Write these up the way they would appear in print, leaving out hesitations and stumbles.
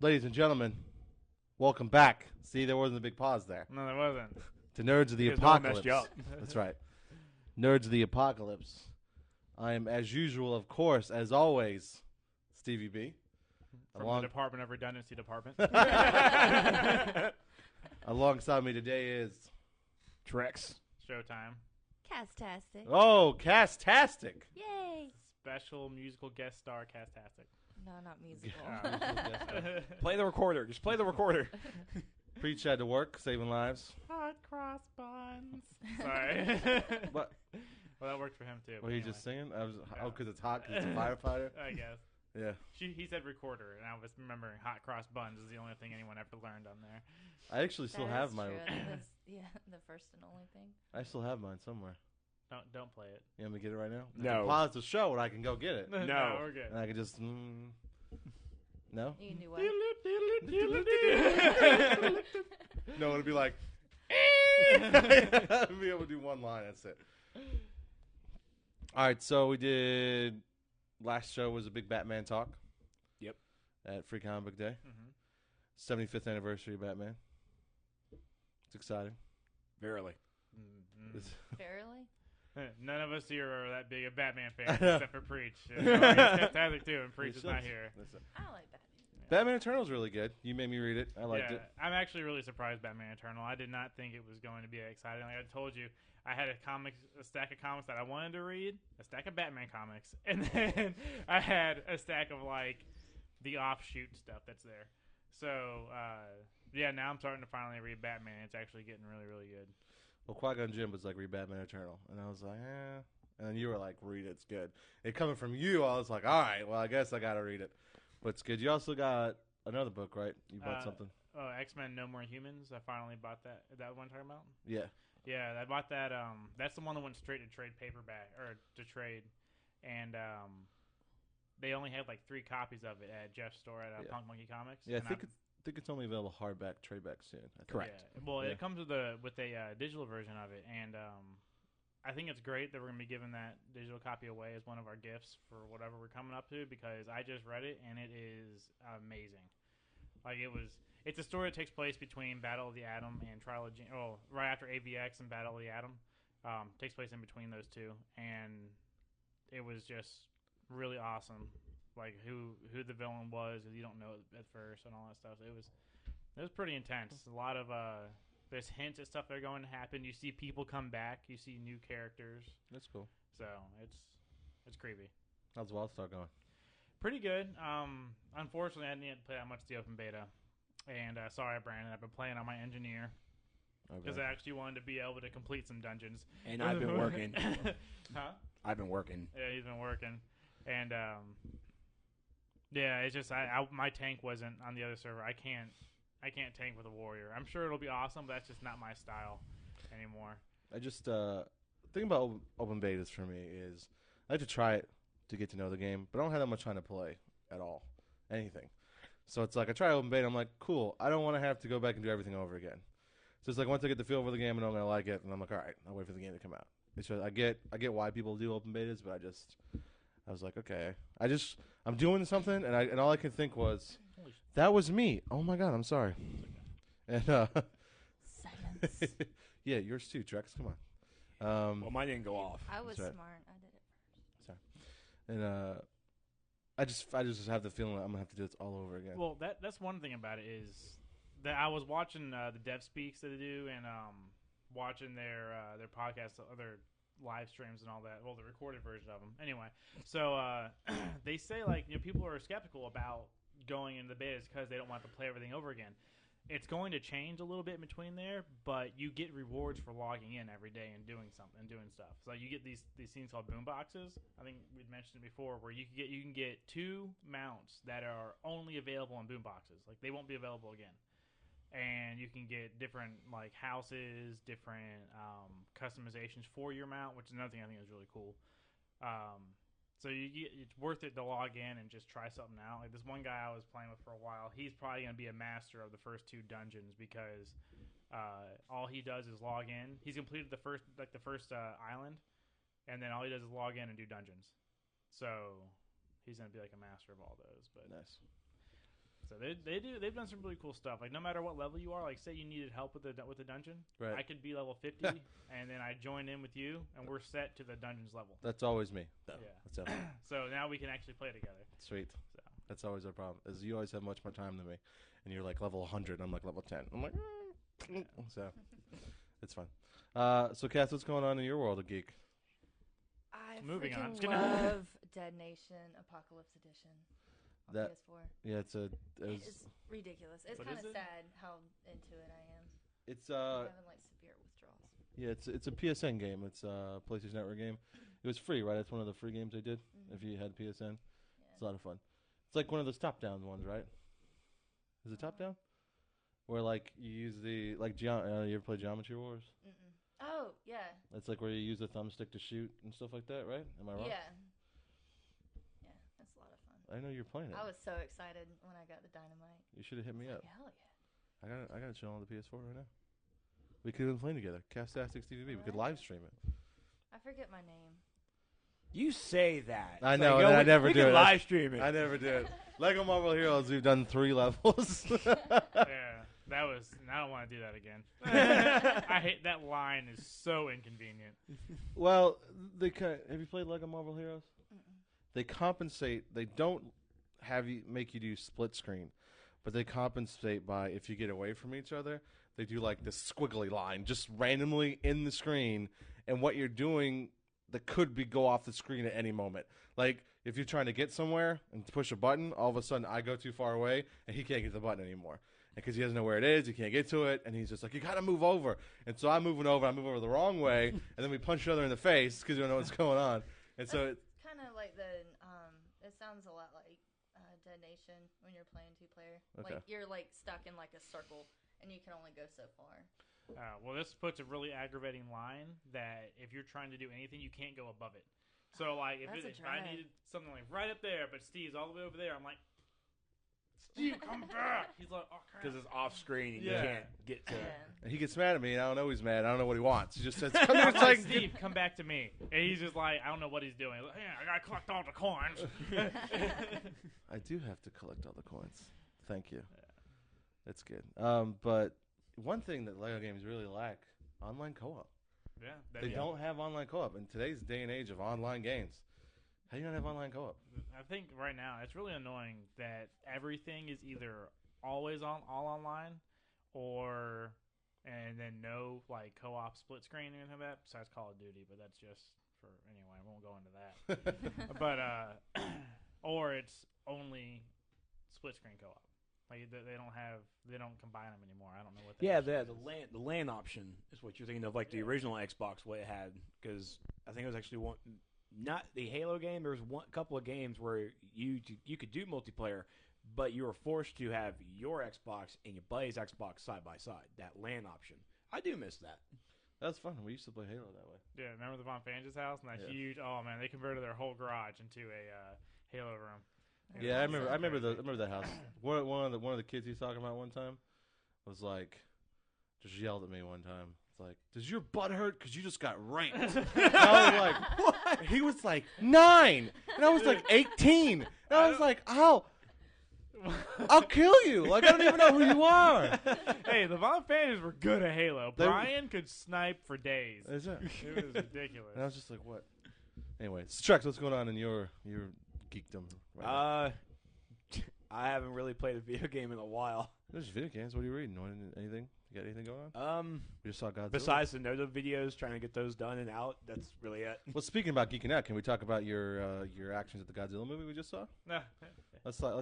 Ladies and gentlemen, welcome back. See, there wasn't a big pause there. No, there wasn't. To Nerds of the Because no one Apocalypse. messed you up. That's right. Nerds of the Apocalypse. I am, as usual, of course, as always, Stevie B. From the Department of Redundancy Department. Alongside me today is... Trex. Showtime. Casstasstic. Oh, Casstasstic. Yay! Special musical guest star Casstasstic. No, not musical. Play the recorder. Just play the recorder. Preach had to work, saving lives. Hot cross buns. Sorry. What? Well, that worked for him too. Were you just singing? Because it's hot, because it's a firefighter? I guess. Yeah. He said recorder, and I was remembering hot cross buns is the only thing anyone ever learned on there. I actually still That have is my... true. That's, the first and only thing. I still have mine somewhere. Don't play it. You want me to get it right now? I No. can pause the show and I can go get it. No, we're good. And I can just... No? You can do what? No, it'll be like... I'll be able to do one line. That's it. All right, so we did... Last show was a big Batman talk. Yep. At Free Comic Book Day. Mm-hmm. 75th anniversary of Batman. It's exciting. Verily. Barely? None of us here are that big of Batman fans except for Preach. He's fantastic too, and Preach is not here. I like Batman. Batman Eternal is really good. You made me read it. I liked it. I'm actually really surprised Batman Eternal. I did not think it was going to be exciting. Like I told you, I had a stack of comics that I wanted to read, a stack of Batman comics, and then I had a stack of like the offshoot stuff that's there. So now I'm starting to finally read Batman. It's actually getting really, really good. Well, Qui-Gon Jinn was like, read Batman Eternal. And I was like, eh. And then you were like, read it. It's good. It coming from you, I was like, all right, well, I guess I got to read it. But it's good. You also got another book, right? You bought something. Oh, X-Men No More Humans. I finally bought that. Is that what I'm talking about? Yeah. Yeah, I bought that. That's the one that went straight to trade paperback, or to trade. And they only had like 3 copies of it at Jeff's store at Punk Monkey Comics. Yeah, I think it's only available hardback, tradeback soon. I think. Correct. Yeah. Well, it comes with a digital version of it, and I think it's great that we're gonna be giving that digital copy away as one of our gifts for whatever we're coming up to, because I just read it and it is amazing. Like it's a story that takes place between Battle of the Atom and Trial of right after AVX and Battle of the Atom. Takes place in between those two, and it was just really awesome. Like who the villain was, you don't know at first, and all that stuff. It was pretty intense. A lot of there's hints at stuff that are going to happen. You see people come back. You see new characters. That's cool. So it's creepy. How's Wildstar going? Pretty good. Unfortunately, I didn't play that much of the open beta. And sorry, Brandon, I've been playing on my engineer because I actually wanted to be able to complete some dungeons. And I've been working. Huh? I've been working. Yeah, he's been working. And it's just my tank wasn't on the other server. I can't tank with a warrior. I'm sure it'll be awesome, but that's just not my style anymore. I just the thing about open betas for me is I like to try it to get to know the game, but I don't have that much time to play at all, anything. So it's like I try open beta, I'm like, cool. I don't want to have to go back and do everything over again. So it's like once I get the feel for the game and I'm gonna like it, and I'm like, all right, I'll wait for the game to come out. It's just I get why people do open betas, but I was like, okay, I'm doing something, and all I could think was, that was me. Oh my god, I'm sorry. And Silence. yeah, yours too, Trex. Come on. Well, mine didn't go off. I was right. smart. I did it first. And I just have the feeling that I'm gonna have to do this all over again. Well, that's one thing about it is that I was watching the Dev Speaks that they do, and watching their podcasts, other live streams and all that. Well, the recorded version of them. Anyway, so they say like people are skeptical about going into the betas because they don't want to play everything over again. It's going to change a little bit in between there, but you get rewards for logging in every day and doing something and doing stuff. So you get these things called boom boxes. I think we'd mentioned it before, where you can get 2 mounts that are only available in boom boxes. Like they won't be available again. And you can get different like houses, different customizations for your mount, which is another thing I think is really cool. So it's worth it to log in and just try something out. Like this one guy I was playing with for a while, he's probably going to be a master of the first 2 dungeons because all he does is log in. He's completed the first island, and then all he does is log in and do dungeons. So he's going to be like a master of all those. But nice. So they've done some really cool stuff. Like no matter what level you are, like say you needed help with the dungeon, Right. I could be level 50, and then I join in with you, and we're set to the dungeon's level. That's always me. Yeah. That's definitely So now we can actually play together. sweet. So. That's always our problem. Is you always have much more time than me, and you're like level 100, and I'm like level 10. I'm like, so it's fun. So Cass, what's going on in your world of geek? I Moving on. freaking love Dead Nation Apocalypse Edition on That- PS4. Yeah, it's It's ridiculous. It's What kind is of it? sad how into it I am. it's I'm having like severe withdrawals. yeah, it's a PSN game. It's a PlayStation Network game. It was free, right? It's one of the free games they did. Mhm. If you had PSN, Yeah. it's a lot of fun. It's like one of those top-down ones, right? Is it top-down? Where like you use the like you ever play Geometry Wars? Mm-mm. Oh yeah, It's like where you use the thumbstick to shoot and stuff like that, right? Am I wrong? yeah, yeah. It's a lot of fun. I know you're playing it. I was so excited when I got the dynamite. You should have hit me Like, up. hell yeah. I got it show on the PS4 right now. We could have been playing together. Casstasstic Stevie B. We could live stream it. I forget my name. You say that. I It's know, like, and I we never we do can it. live stream it. I never did. Lego Marvel Heroes, we've done 3 levels. Yeah, that was. I don't want to do that again. I hate that line. Is so inconvenient. Well, have you played Lego Marvel Heroes? Mm-mm. They compensate. They don't make you do split screen, but they compensate by if you get away from each other, they do like this squiggly line just randomly in the screen, and what you're doing that could go off the screen at any moment. Like if you're trying to get somewhere and push a button, all of a sudden I go too far away and he can't get the button anymore. Because he doesn't know where it is, he can't get to it, and he's just like, you gotta move over. And so I'm moving over, I move over the wrong way, and then we punch each other in the face because we don't know what's going on. And so it, Kind of like it sounds a lot like Dead Nation when you're playing 2-player. Okay. Like you're like stuck in like a circle and you can only go so far. Well, this puts a really aggravating line that if you're trying to do anything, you can't go above it. So, like, if That's a if I drag. needed something like right up there, but Steve's all the way over there, I'm like, Steve, come back! He's like, oh, crap. Because it's off screen and Yeah. you can't get to it. Yeah. and he gets mad at me, and I don't know he's mad. I don't know what he wants. He just says, come I'm here, like, it's like, Steve, come back to me. And he's just like, I don't know what he's doing. Like, yeah, I gotta collect all the coins. I do have to collect all the coins. Thank you. That's good. But one thing that Lego games really lack, online co-op. Yeah, They don't have online co-op in today's day and age of online games. How do you not have online co-op? I think right now it's really annoying that everything is either always all online, or and then no like co-op split screen or anything like that. Besides Call of Duty, but that's just for anyway. I won't go into that. But or it's only split screen co-op. Like they don't combine them anymore. I don't know what. That Yeah, actually is. the LAN option is what you're thinking of, like the original Xbox, what it had. Because I think it was actually one, not the Halo game. There was one couple of games where you could do multiplayer, but you were forced to have your Xbox and your buddy's Xbox side by side. That LAN option, I do miss that. That's fun. We used to play Halo that way. Yeah, remember the Von Fange's house and that Yeah. huge? Oh man, they converted their whole garage into a Halo room. It Yeah, I was remember. so I remember crazy. that house. One of the kids he's talking about one time was like, just yelled at me one time. It's like, does your butt hurt because you just got raped? And I was like, what? He was like 9, and I was like 18, and I was like, oh, I'll kill you. Like I don't even know who you are. Hey, the Von Fanges were good at Halo. They were- Brian could snipe for days. Is it? It was ridiculous. And I was just like, what? Anyway, Trex, what's going on in your geekdom? Right now? I haven't really played a video game in a while. There's video games. What are you reading? Anything? You got anything going on? We just saw Godzilla. Besides the NotA videos, trying to get those done and out, that's really it. Well, speaking about geeking out, can we talk about your actions at the Godzilla movie we just saw? Nah. Let's talk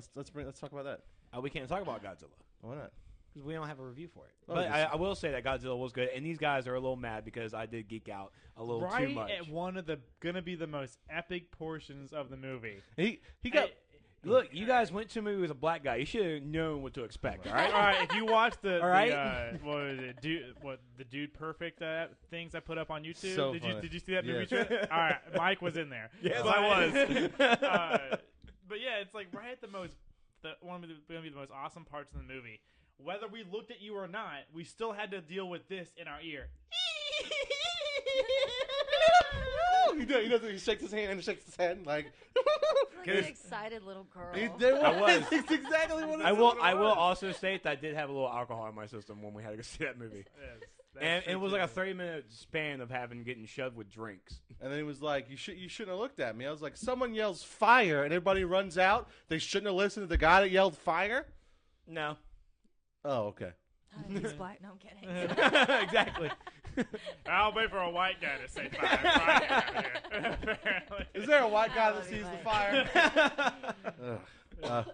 about that. We can't talk about Godzilla Why not? because we don't have a review for it. Oh, But just- I will say that Godzilla was good, and these guys are a little mad because I did geek out a little Right too much. at one of the gonna be the most epic portions of the movie. He got. Look, you guys went to a movie with a black guy. You should have known what to expect. All right. All right, if you watch the, All right. what was it, the Dude Perfect things I put up on YouTube, So did funny. you see that movie? Yes. Trent? All right, Mike was in there. Yes, But- I was. But yeah, it's like right at going to be the most awesome parts of the movie. Whether we looked at you or not, we still had to deal with this in our ear. He does. He shakes his hand and shakes his head like. Like an excited little girl. I was. It's exactly what I will also state that I did have a little alcohol in my system when we had to go see that movie. And it was like a 30-minute span of getting shoved with drinks. And then he was like, "You shouldn't have looked at me." I was like, "Someone yells fire, and everybody runs out. They shouldn't have listened to the guy that yelled fire." No. Oh, okay. He's black. No, I'm kidding. Exactly. I'll wait for a white guy to say fire. Apparently. Is there a white guy that Probably sees the right. fire?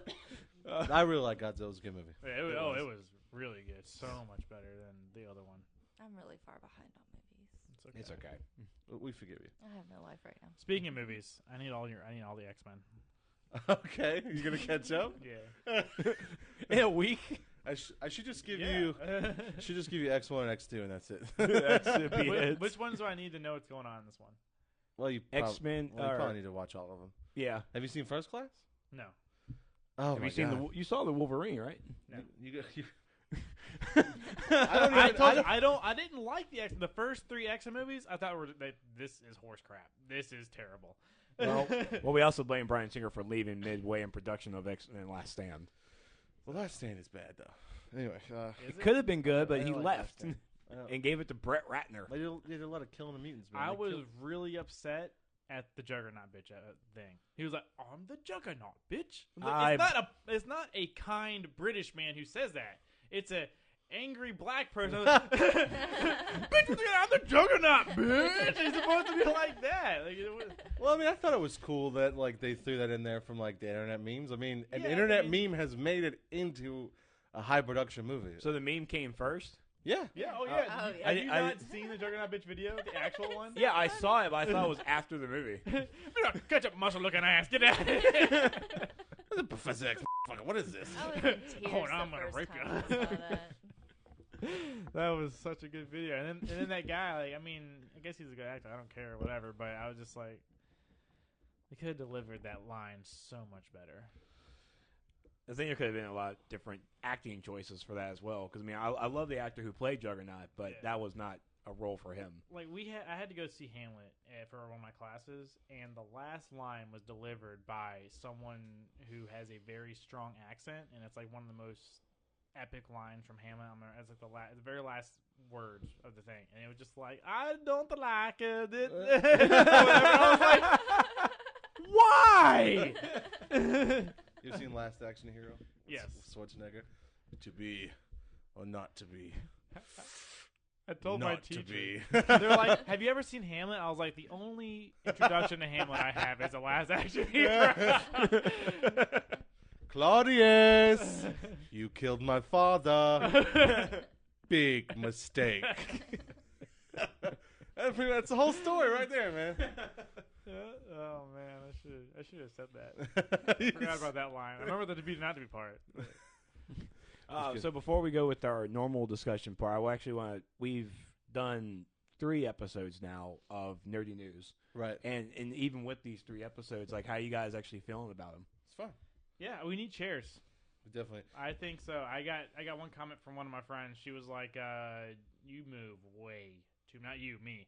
I really like Godzilla. It was a good movie. Yeah, it was really good. So much better than the other one. I'm really far behind on movies. It's okay. We forgive you. I have no life right now. Speaking of movies, I need all the X-Men. Okay, you gonna catch up? Yeah. In a week? I should just give you X1 and X2 and that's it. That should be it. Which ones do I need to know what's going on in this one? Well, you X-Men. you probably need to watch all of them. Yeah. Have you seen First Class? No. Oh Have my you seen God. you saw the Wolverine, right? No. You I didn't like the first 3 X-Men movies. I thought this is horse crap. This is terrible. Well, we also blame Bryan Singer for leaving midway in production of X-Men Last Stand. Well, Last Stand is bad though. Anyway, It could have been good, but I he like left Last Stand. and gave it to Brett Ratner. They did a lot of killing the mutants. Man. I They was killed- really upset at the Juggernaut bitch thing. He was like, "I'm the Juggernaut, bitch." I'm like, it's not a kind British man who says that. It's a angry black person. Bitch, I'm the Juggernaut, bitch. He's supposed to be like that. Like, Well, I mean, I thought it was cool that like they threw that in there from like the internet memes. I mean, an internet meme has made it into a high production movie. So the meme came first? Yeah. yeah, oh yeah. Oh, yeah. Have you not seen the Juggernaut bitch video, the actual one? Yeah, I saw it, but I thought it was after the movie. Ketchup muscle looking ass. Get out of here. Professor X. What is this? I was in tears Oh, now I'm the gonna first rape time you. I saw that. That was such a good video. And then that guy, like, I mean, I guess he's a good actor. I don't care, whatever. But I was just like, they could have delivered that line so much better. I think there could have been a lot of different acting choices for that as well. Because, I mean, I love the actor who played Juggernaut, but that was not a role for him. Like, I had to go see Hamlet for one of my classes, and the last line was delivered by someone who has a very strong accent, and it's like one of the most epic lines from Hamlet. It's like the very last words of the thing, and it was just like, "I don't like it." I was like, why? You've seen Last Action Hero? Yes. Schwarzenegger. To be or not to be. I told not my to teacher. be. They're like, "Have you ever seen Hamlet?" I was like, "The only introduction to Hamlet I have is the Last Action Hero." Claudius, you killed my father. Big mistake. That's the whole story right there, man. Oh man, I should have said that. I forgot about that line. I remember the to be not to be part. So before we go with our normal discussion part, I actually want to. We've done 3 episodes now of Nerdy News, Right. and even with these 3 episodes, like, how you guys actually feeling about them? It's fun. Yeah, we need chairs. Definitely. I think so. I got one comment from one of my friends. She was like, "You move way too." Not you, me.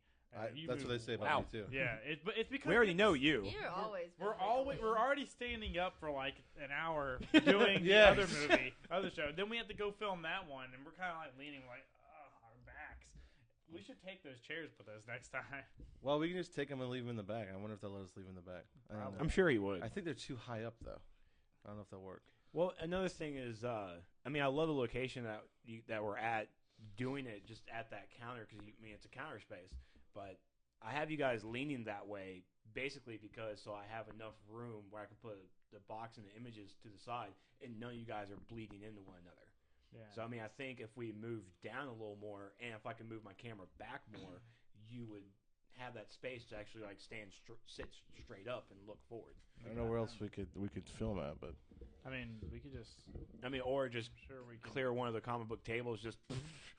That's what they say about Wow. me too. Yeah, but it's because We already know you. You're always. We're already standing up for like an hour doing the Yes. other movie, other show. Then we have to go film that one, and we're kind of like leaning like, our backs. We should take those chairs with us next time. Well, we can just take them and leave them in the back. I wonder if they'll let us leave them in the back. I don't know. I'm sure he would. I think they're too high up though. I don't know if they'll work. Well, another thing is, I mean, I love the location that we're at, doing it just at that counter, because it's a counter space. But I have you guys leaning that way basically because so I have enough room where I can put the box and the images to the side, and none of you guys are bleeding into one another. Yeah. So I mean, I think if we move down a little more, and if I can move my camera back more, you would have that space to actually like sit straight up and look forward. I don't know where else we could film at, but I mean, we could just. I mean, or just Sure, we can clear one of the comic book tables, just.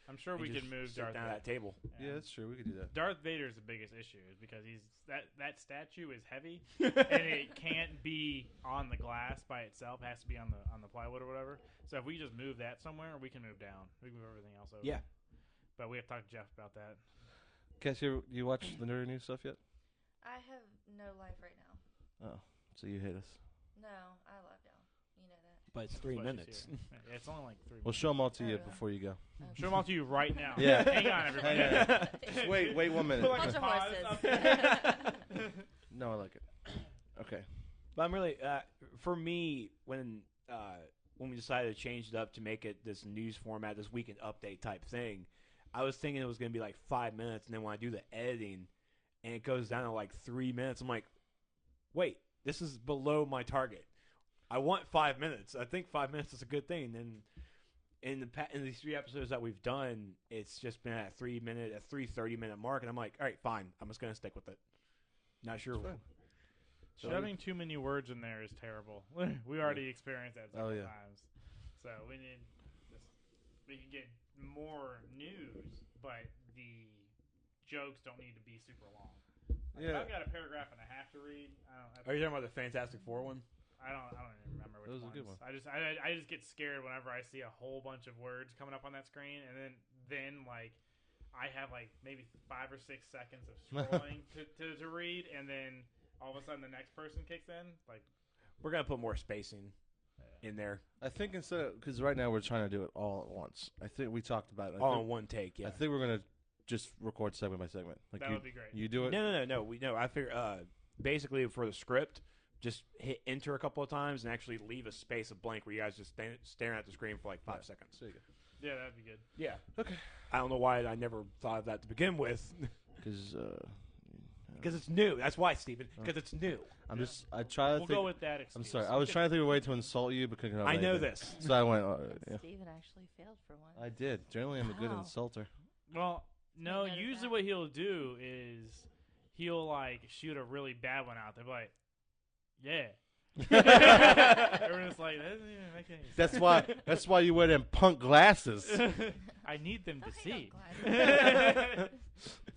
I'm sure we just can move sit Darth down Vader. at that table. yeah, that's true. We could do that. Darth Vader's the biggest issue is because that statue is heavy and it can't be on the glass by itself. It has to be on the plywood or whatever. So if we just move that somewhere, we can move down. We can move everything else over. Yeah. But we have to talk to Jeff about that. Cass, you watch the Nerdy News stuff yet? I have no life right now. Oh, so you hate us. No, I love y'all. You know that. But it's That's 3 why she's minutes. here. Yeah, it's only like 3 We'll minutes. show them all to Oh, you really? before you go. Show them all to you right now. Yeah. Hang on, everybody. Hang on. Just wait 1 minute. Put like Bunch a of pause horses. up there. No, I like it. Okay. But I'm really, for me, when we decided to change it up to make it this news format, this weekend update type thing, I was thinking it was going to be like 5 minutes, and then when I do the editing, and it goes down to like 3 minutes, I'm like, wait, this is below my target. I want 5 minutes. I think 5 minutes is a good thing. And in these 3 episodes that we've done, it's just been at 3 30-minute mark, and I'm like, all right, fine, I'm just going to stick with it. Not sure. Shoving too many words in there is terrible. We already experienced that several times. So we can get more news, but the jokes don't need to be super long. Like, if I've got a paragraph and a half to read, Are you talking about the Fantastic Four one? I don't even remember which That was ones. a good one. I just get scared whenever I see a whole bunch of words coming up on that screen, and then like I have like maybe 5 or 6 seconds of scrolling to read, and then all of a sudden the next person kicks in. Like, We're going to put more spacing in there. I think because right now we're trying to do it all at once. I think we talked about it. All in one take, yeah. I think we're gonna just record segment by segment. Like that would be great. You do it. No. I figure basically for the script, just hit enter a couple of times and actually leave a space of blank where you guys just staring at the screen for like 5 seconds. There you go. Yeah, that'd be good. Yeah. Okay. I don't know why I never thought of that to begin with. Because It's new. That's why, Steven. Because it's new. I try to We'll think. go with that excuse. I'm sorry. I was trying to think of a way to insult you, but couldn't. I know this. So I went. Yeah. Steven actually failed for once. I did. Generally, I'm a good Wow. insulter. Well, no. Not Usually, bad. what he'll do is he'll like shoot a really bad one out. They're like, "Yeah." Everyone's like, "That doesn't even make any sense." That's why you wear them punk glasses. I need them to I see. hate glasses.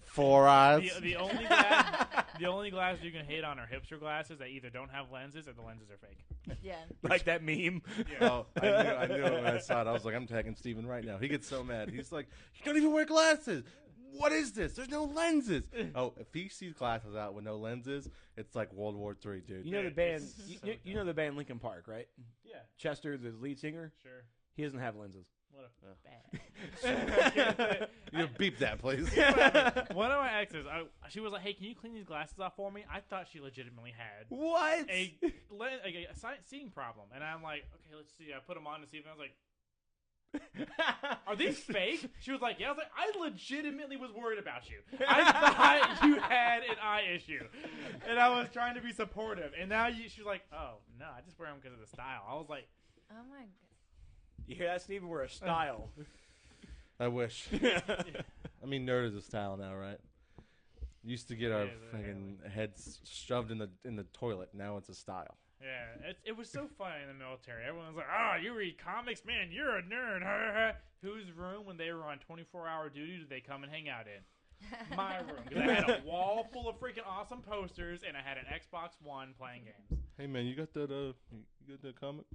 4 eyes. The only glasses you can hate on are hipster glasses that either don't have lenses or the lenses are fake. Yeah. Like that meme. Yeah. Oh, I knew it when I saw it. I was like, I'm tagging Steven right now. He gets so mad. He's like, you don't even wear glasses. What is this? There's no lenses. Oh, if he sees glasses out with no lenses, it's like World War III, dude. You know the band. It's so You know the band Linkin Park, right? Yeah, Chester, the lead singer, sure. he doesn't have lenses. What Oh. a bad. You beep that, please. One of my exes, she was like, "Hey, can you clean these glasses off for me?" I thought she legitimately had What? a seeing problem, and I'm like, "Okay, let's see." I put them on to see if I was like, "Are these fake?" She was like, "Yeah." I was like, "I legitimately was worried about you. I thought you had an eye issue," and I was trying to be supportive. And now she's like, "Oh no, I just wear them because of the style." I was like, Oh my god. You hear that, Steven? We're a style. I wish. I mean, nerd is a style now, right? Used to get our Yeah, fucking heads shoved in the toilet. Now it's a style. yeah, it was so funny in the military. Everyone was like, "Oh, you read comics, man? You're a nerd." Whose room, when they were on 24-hour duty, did they come and hang out in? My room, because I had a wall full of freaking awesome posters, and I had an Xbox One playing games. Hey man, you got that you got that comic?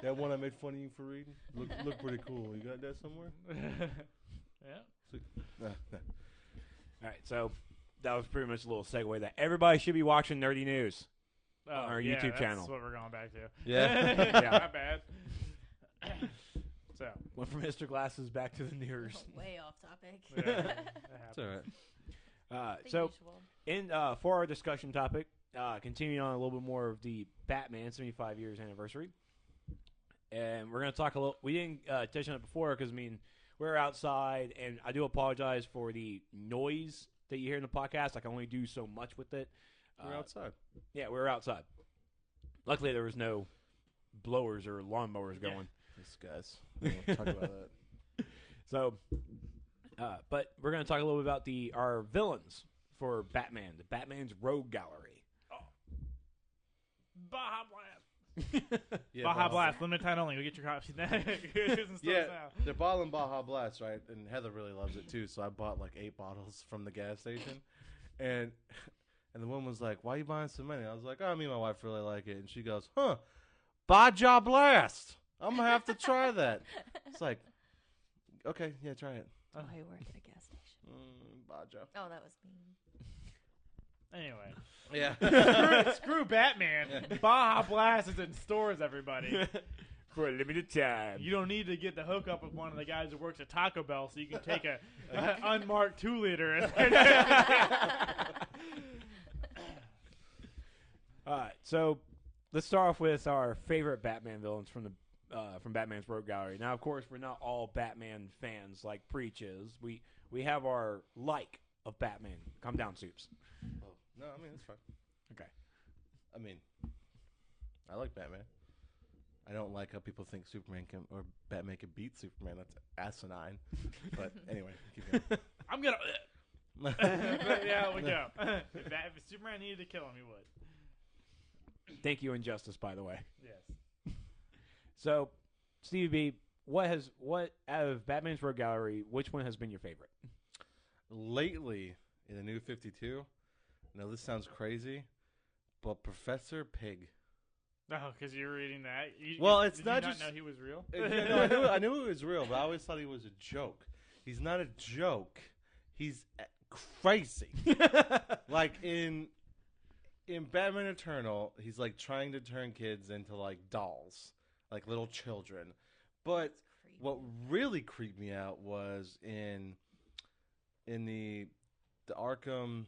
That one I made fun of you for reading? Look pretty cool. You got that somewhere? Yeah. Nah. All right, so that was pretty much a little segue that everybody should be watching Nerdy News. Oh, Our yeah, YouTube channel. That's what we're going back to. Yeah. Yeah. Not bad. So, Went from Mr. Glasses back to the news. Way off topic. yeah, that It's all happens. right. The So, usual. for our discussion topic, continuing on a little bit more of the Batman 75 years anniversary, and we're going to talk a little. We didn't touch on it before because we're outside, and I do apologize for the noise that you hear in the podcast. I can only do so much with it. We're outside. Yeah, we were outside. Luckily, there was no blowers or lawnmowers Yeah. going. These guys. We won't talk about that. So, but we're going to talk a little bit about our villains for Batman, the Batman's Rogue Gallery. Baja Blast. Yeah, Baja Blast. Limited time only. We get your copies now. Yeah, they're bottling Baja Blast, right? And Heather really loves it too. So I bought like 8 bottles from the gas station, and the woman was like, "Why are you buying so many?" I was like, "Oh, me and my wife really like it." And she goes, "Huh, Baja Blast. I'm gonna have to try that." It's like, okay, yeah, try it. Oh, I work at a gas station. Baja. Oh, that was mean. Anyway, Yeah. screw Batman. Baja Blast is in stores, everybody. For a limited time. You don't need to get the hookup with one of the guys who works at Taco Bell, so you can take a unmarked 2-liter. All right, so let's start off with our favorite Batman villains from Batman's Rogue Gallery. Now, of course, we're not all Batman fans like Preach is. We have our like of Batman. Calm down, Soups. Oh, no, I mean, it's fine. Okay. I mean, I like Batman. I don't like how people think Superman can or Batman can beat Superman. That's asinine. But anyway, keep going. I'm gonna. Yeah, we go. If Superman needed to kill him, he would. Thank you, Injustice, by the way. Yes. So, Stevie B, what out of Batman's Rogue Gallery, which one has been your favorite? Lately, in the New 52, now this sounds crazy, but Professor Pig. No, because you're reading that. It's did not you just. know he was real. Yeah, no, I knew it was real, but I always thought he was a joke. He's not a joke. He's crazy. Like in Batman Eternal, he's like trying to turn kids into like dolls, like little children. But what really creeped me out was in the Arkham,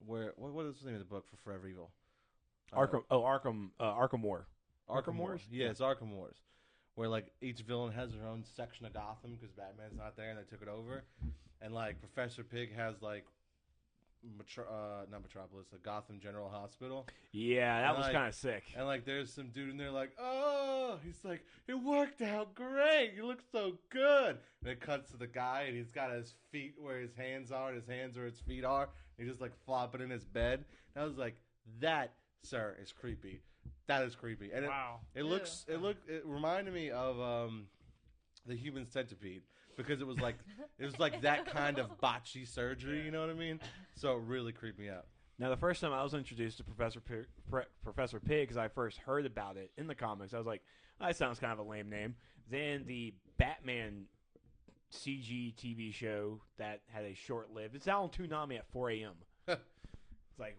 what is the name of the book for Forever Evil? Arkham War. Arkham Wars? Wars. Yeah, it's Arkham Wars, where like each villain has their own section of Gotham because Batman's not there and they took it over, and like Professor Pig has like not Metropolis, the Gotham General Hospital. Yeah, that And, was like, kind of sick. And like there's some dude in there like, oh, he's like, it worked out great. You look so good. And it cuts to the guy and he's got his feet where his hands are and his hands where his feet are. And he's just like flopping in his bed. And I was like, that, sir, is creepy. That is creepy. And Wow. it reminded me of the Human Centipede. Because it was like that kind of botchy surgery, you know what I mean? So it really creeped me out. Now, the first time I was introduced to Professor Pig, because I first heard about it in the comics, I was like, that sounds kind of a lame name. Then the Batman CG TV show that had a short-lived, it's out on Toonami at 4 a.m. It's like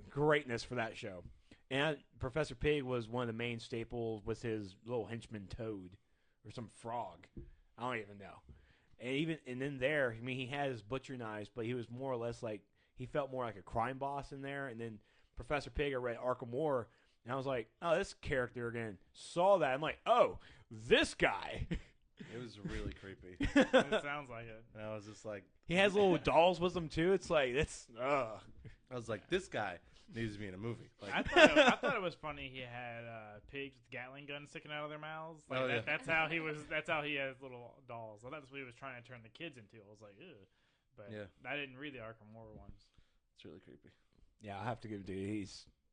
greatness for that show. And Professor Pig was one of the main staples with his little henchman Toad or some frog. I don't even know. And then there, I mean, he had his butcher knives, but he was more or less like, he felt more like a crime boss in there. And then Professor Pig, I read Arkham War, and I was like, oh, this character again. Saw that. I'm like, oh, this guy. It was really creepy. It sounds like it. And I was just like, He has little dolls with him, too. It's like, I was like, this guy needs to be in a movie. Like, I thought it was funny. He had pigs with Gatling guns sticking out of their mouths. Like, Oh, yeah. That's how he was. That's how he has little dolls. I thought that's what he was trying to turn the kids into. I was like, ew. But Yeah. I didn't read the Arkham War ones. it's really creepy. yeah, I have to give it to you.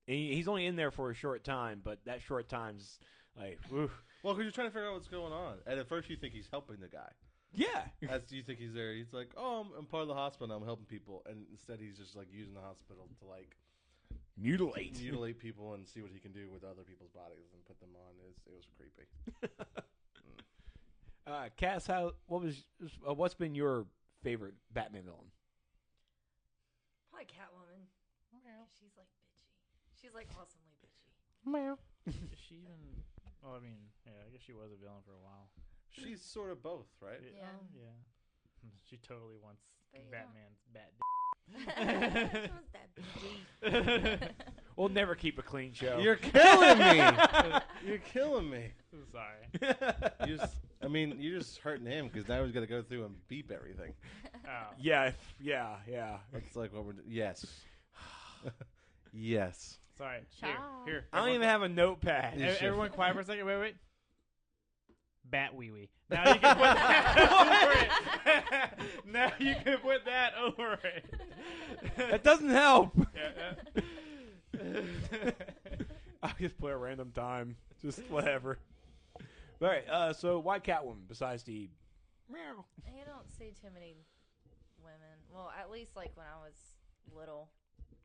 He's only in there for a short time, but that short time's like, oof. Well, because you're trying to figure out what's going on. And at first you think he's helping the guy. Yeah. As you think he's there. He's like, oh, I'm part of the hospital and I'm helping people. And instead he's just like using the hospital to like mutilate people and see what he can do with other people's bodies and put them on. It was creepy. Cass, what's been your favorite Batman villain? Probably Catwoman. She's like bitchy. She's like awesomely bitchy. Is she even? Well, I mean, yeah, I guess she was a villain for a while. She's sort of both, right? Yeah. Yeah. She totally wants But you Batman's bat. She was that bitchy. We'll never keep a clean show. You're killing me. You're killing me. Sorry. You're just hurting him because now he's got to go through and beep everything. Oh. yeah. That's like what we're doing. Yes. Yes. Sorry. Child. Here. I don't even have a notepad. Yeah. Everyone quiet for a second. Wait. Bat wee wee. Now you can put that over it. Now you can put that over it. That doesn't help. Yeah. I'll just play a random time. Just whatever. All right, so why Catwoman besides the meow? You don't see too many women. Well, at least like when I was little,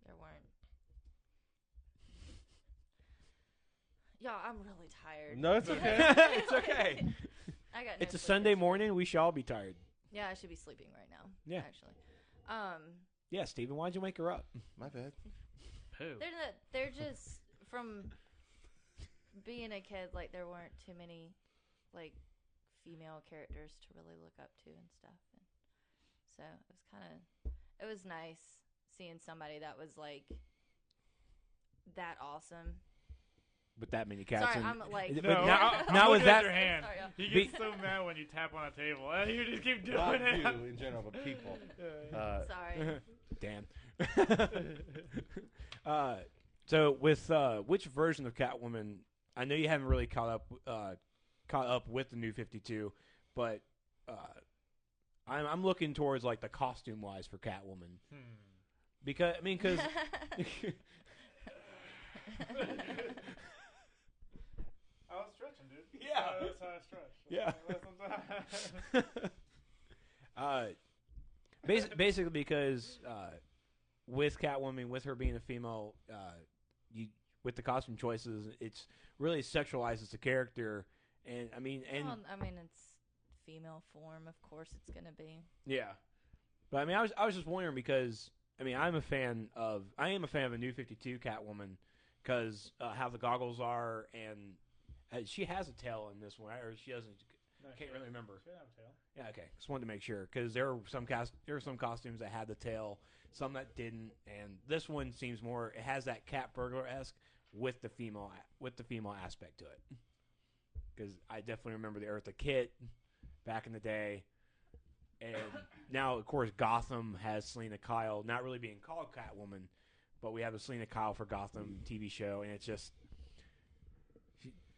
there weren't. Y'all, I'm really tired. No, it's okay. It's okay. I got. It's no a sleep Sunday yesterday. morning. We should all be tired. Yeah, I should be sleeping right now. Yeah. Actually. Yeah, Steven, why'd you wake her up? My bad. poo. They're just from being a kid. Like there weren't too many like female characters to really look up to and stuff. And so it was nice seeing somebody that was like that awesome. With that many cats. Sorry, and, I'm like but No, now with looking that, at your hand. Sorry, He gets so mad when you tap on a table. You just keep doing Not it. you in general, but people. sorry. damn. So with which version of Catwoman? I know you haven't really caught up with the New 52, but I'm looking towards like the costume wise for Catwoman because I was stretching, dude. Yeah. That's how I stretch. Yeah. Basically because with Catwoman, with her being a female, with the costume choices, it's really sexualizes the character, and Well, it's female form. Of course, it's gonna be. yeah. But I was just wondering because I am a fan of the New 52 Catwoman because how the goggles are, and she has a tail in this one, or she doesn't. No, I can't really remember. She didn't have a tail. Yeah, okay. Just wanted to make sure because there were some costumes that had the tail, some that didn't, and this one seems more. It has that cat burglar-esque with the female aspect to it. Because I definitely remember the Eartha Kitt back in the day, and now of course Gotham has Selena Kyle, not really being called Catwoman, but we have the Selena Kyle for Gotham TV show, and it's just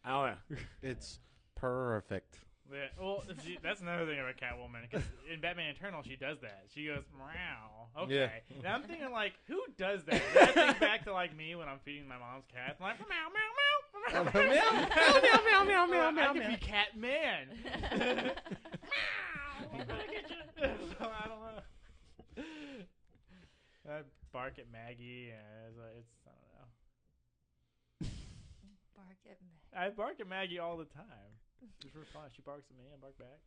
I don't know. It's perfect. Yeah, well, that's another thing about Catwoman. Because in Batman Eternal, she does that. She goes, meow. Okay. Yeah. Now I'm thinking, like, who does that? I think back to, like, me when I'm feeding my mom's cat. I'm like, meow, meow, meow. Meow, meow, meow, meow, meow, I meow, could meow. be Catman. Meow. I'm gonna get you. So, I don't know. I bark at Maggie, and it's I don't know. Bark at me. I bark at Maggie all the time. It's for fun. She barks at me, I bark back.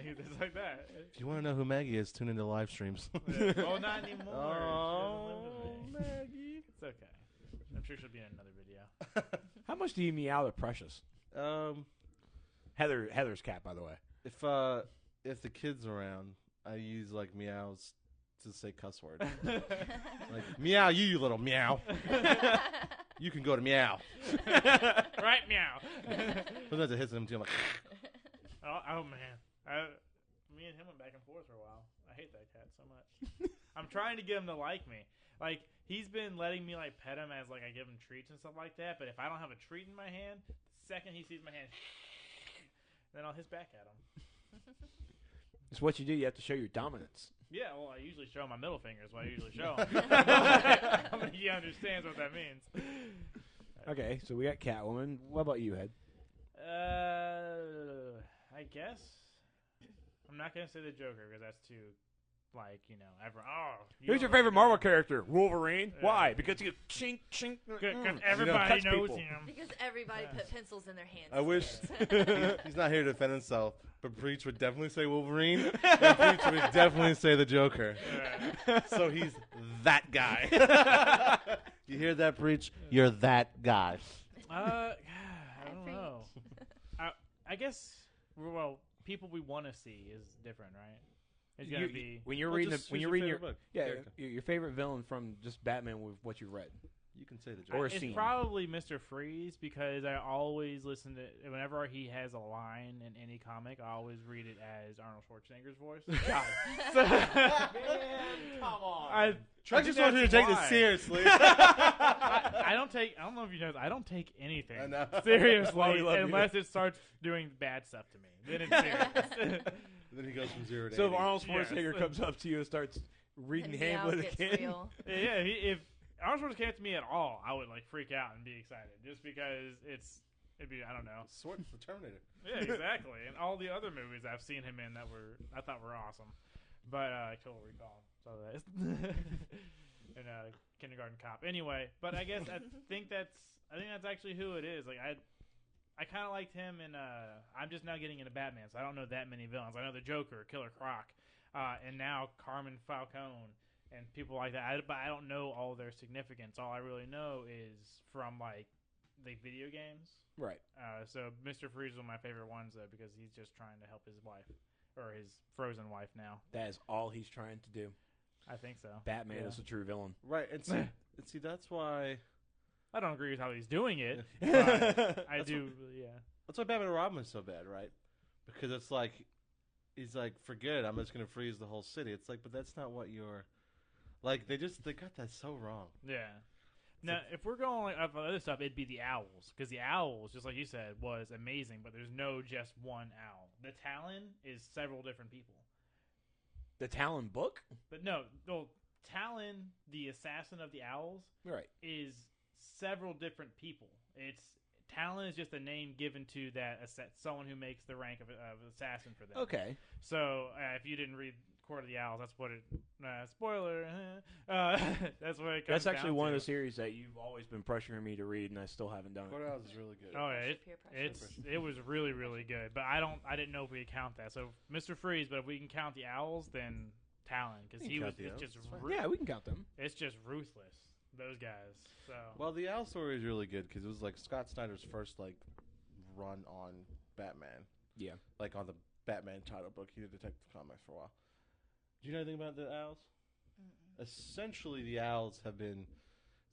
It's like that. If you want to know who Maggie is, tune into live streams. Yeah. Oh, not anymore. Oh, she doesn't live with me. Maggie. It's okay. I'm sure she'll be in another video. How much do you meow at Precious? Heather's cat, by the way. If the kid's around, I use like meows to say cuss word. Like meow, you little meow. You can go to meow. Right, meow. Sometimes it hits him too. I'm like, Oh man. Me and him went back and forth for a while. I hate that cat so much. I'm trying to get him to like me. Like, he's been letting me, like, pet him as, like, I give him treats and stuff like that. But if I don't have a treat in my hand, the second he sees my hand, then I'll hiss back at him. It's what you do. You have to show your dominance. Yeah, well, I usually show my middle finger is what I usually show him. I mean, he understands what that means. Okay, so we got Catwoman. What about you, Ed? I guess I'm not gonna say the Joker because that's too, like, you know, everyone. Who's your favorite Marvel character? Wolverine. Yeah. Why? Because he goes chink chink. Because everybody touch knows people. him. Because everybody put pencils in their hands. I wish he's not here to defend himself, but Preach would definitely say Wolverine, and Preach would definitely say the Joker. So he's that guy. You hear that, Preach? You're that guy. I don't know. I guess, well, people we want to see is different, right? It's gonna be when you're Well, reading just when choose you're your reading favorite your book, yeah character. your favorite villain from just Batman with what you read. You can say the Joker. Or a it's scene. probably Mr. Freeze because I always listen to whenever he has a line in any comic, I always read it as Arnold Schwarzenegger's voice. God. Man, come on. I I just want you to take this seriously. I don't know if you know this, I don't take anything I know. seriously Why we love you. unless it starts doing bad stuff to me. Then it's serious. Then he goes from 0 to So if 80. Arnold Schwarzenegger Yes. comes up to you and starts reading And Hamlet gets again, real. Yeah, if Arnold Schwarzenegger came to me at all, I would like freak out and be excited just because it'd be, I don't know. Sword for Terminator. Yeah, exactly. And all the other movies I've seen him in that I thought were awesome, but Total Recall, so that and Kindergarten Cop. Anyway, but I guess I think that's actually who it is. Like I kind of liked him, and I'm just now getting into Batman, so I don't know that many villains. I know the Joker, Killer Croc, and now Carmen Falcone, and people like that. But I don't know all their significance. All I really know is from like the video games. Right. So Mr. Freeze is one of my favorite ones because he's just trying to help his wife or his frozen wife now. That is all he's trying to do. I think so. Batman Yeah. is a true villain. Right, and see, that's why I don't agree with how he's doing it. But I do. Yeah. that's why Batman and Robin is so bad, right? Because it's like he's like, forget it, I'm just gonna freeze the whole city. It's like, but that's not what you're like. They got that so wrong. Yeah. Now, if we're going like up other stuff, it'd be the owls because the owls, just like you said, was amazing. But there's no just one owl. The Talon is several different people. The Talon book? But no, Talon, the assassin of the owls, Right. is several different people. Talon is just a name given to that someone who makes the rank of assassin for them. Okay. So if you didn't read Court of the Owls, that's what it. Spoiler. That's what it comes That's actually down one to. of the series that you've always been pressuring me to read, and I still haven't done Court it. of Owls is really good. Oh yeah, Peer pressure. it was really really good. But I didn't know if we could count that. So Mr. Freeze, but if we can count the owls, then Talon because We can count the it's owls. just It's fine. Yeah, we can count them. it's just ruthless. Those guys. So Well, the Owl story is really good because it was like Scott Snyder's first like run on Batman, Yeah. like on the Batman title book. He did Detective Comics for a while. Do you know anything about the Owls? Mm-mm. Essentially, the Owls have been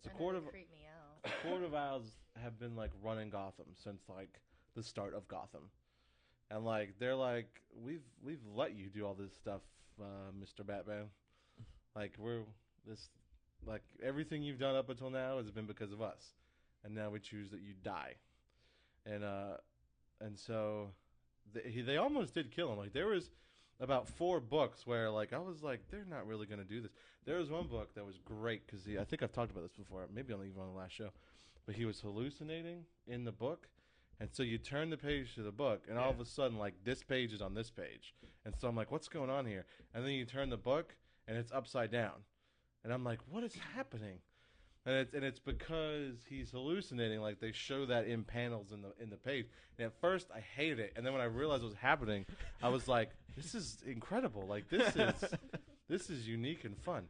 I know Court they of creep me out. Court of Owls have been like running Gotham since like the start of Gotham, and like they're like we've let you do all this stuff, Mr. Batman. Like like everything you've done up until now has been because of us, and now we choose that you die, and so they almost did kill him. Like there was about 4 books where like I was like they're not really gonna do this. There was one book that was great because I think I've talked about this before, maybe even on the last show, but he was hallucinating in the book, and so you turn the page to the book, and all of a sudden like this page is on this page, and so I'm like, what's going on here? And then you turn the book, and it's upside down, and I'm like, what is happening? And it's because he's hallucinating. Like they show that in panels in the page. And at first I hated it, and then when I realized what was happening, I was like, "This is incredible! Like this is unique and fun."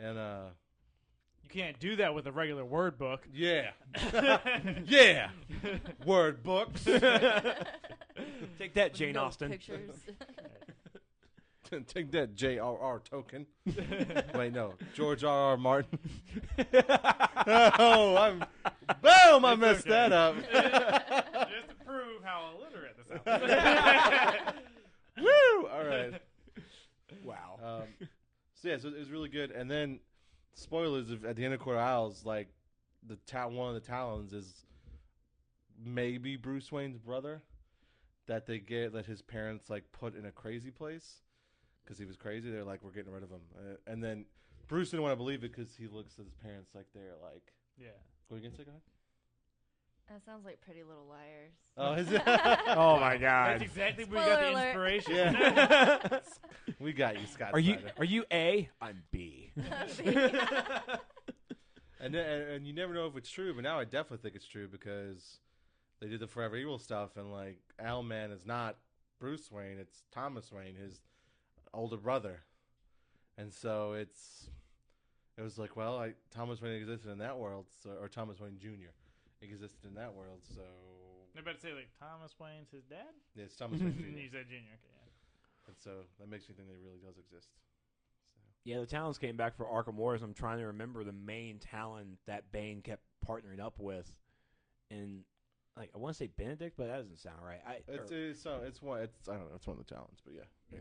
And you can't do that with a regular word book. yeah, yeah, word books. Take that, Jane No Austen. Pictures. Take that, J.R.R. Tolkien. Wait, no, George R.R. Martin. Oh, boom! I messed okay. that up. Just to prove how illiterate this is. Woo! All right. Wow. So yeah, so it was really good. And then, spoilers at the end of Court of Owls, like one of the Talons is maybe Bruce Wayne's brother that his parents like put in a crazy place because he was crazy. They're like, we're getting rid of him, and then Bruce didn't want to believe it because he looks at his parents like they're like, Yeah. Go again, say go ahead. That sounds like Pretty Little Liars. Oh, is it? Oh my God. That's exactly where we Spoiler got the alert. inspiration. Yeah. We got you, Scott. Are you Snyder. A? I'm B. And you never know if it's true, but now I definitely think it's true because they did the Forever Evil stuff, and like Owlman is not Bruce Wayne; it's Thomas Wayne, his older brother, and so it was like, well, Thomas Wayne existed in that world, or Thomas Wayne Jr. existed in that world, so I'm about to say like Thomas Wayne's his dad. yeah, it's Thomas Wayne Jr. You said Junior. Okay, yeah. And so that makes me think that he really does exist. Yeah, the Talons came back for Arkham Wars. I'm trying to remember the main Talon that Bane kept partnering up with, and like I want to say Benedict, but that doesn't sound right. It's one. It's I don't know. It's one of the Talons, but yeah.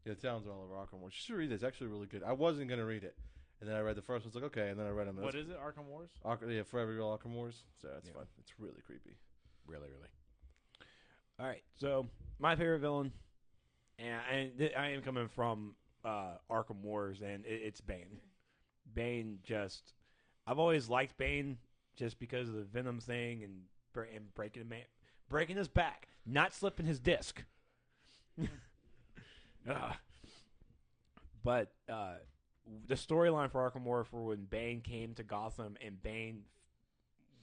The Talons are all over Arkham Wars. You should read it. It's actually really good. I wasn't gonna read it, and then I read the first one. I was like, okay, and then I read them. What is it? Arkham Wars? Yeah, Forever Real Arkham Wars. So that's fun. It's really creepy. Really. All right, so my favorite villain, and I am coming from Arkham Wars, and it's Bane. Bane I've always liked Bane just because of the Venom thing and breaking his back, not slipping his disc. But the storyline for Arkham Wars for when Bane came to Gotham and Bane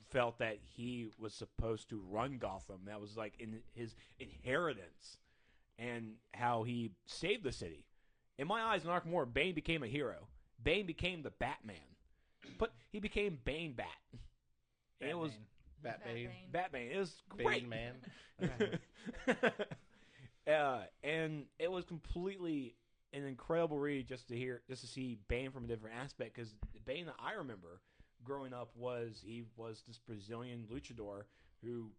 felt that he was supposed to run Gotham. That was like in his inheritance, and how he saved the city. In my eyes, in Arkham Wars, Bane became a hero. Bane became the Batman, but he became Bane Bat. And it was Batman. Batman. It was great, Bane man. And it was completely an incredible read just to see Bane from a different aspect. Because Bane that I remember growing up was this Brazilian luchador who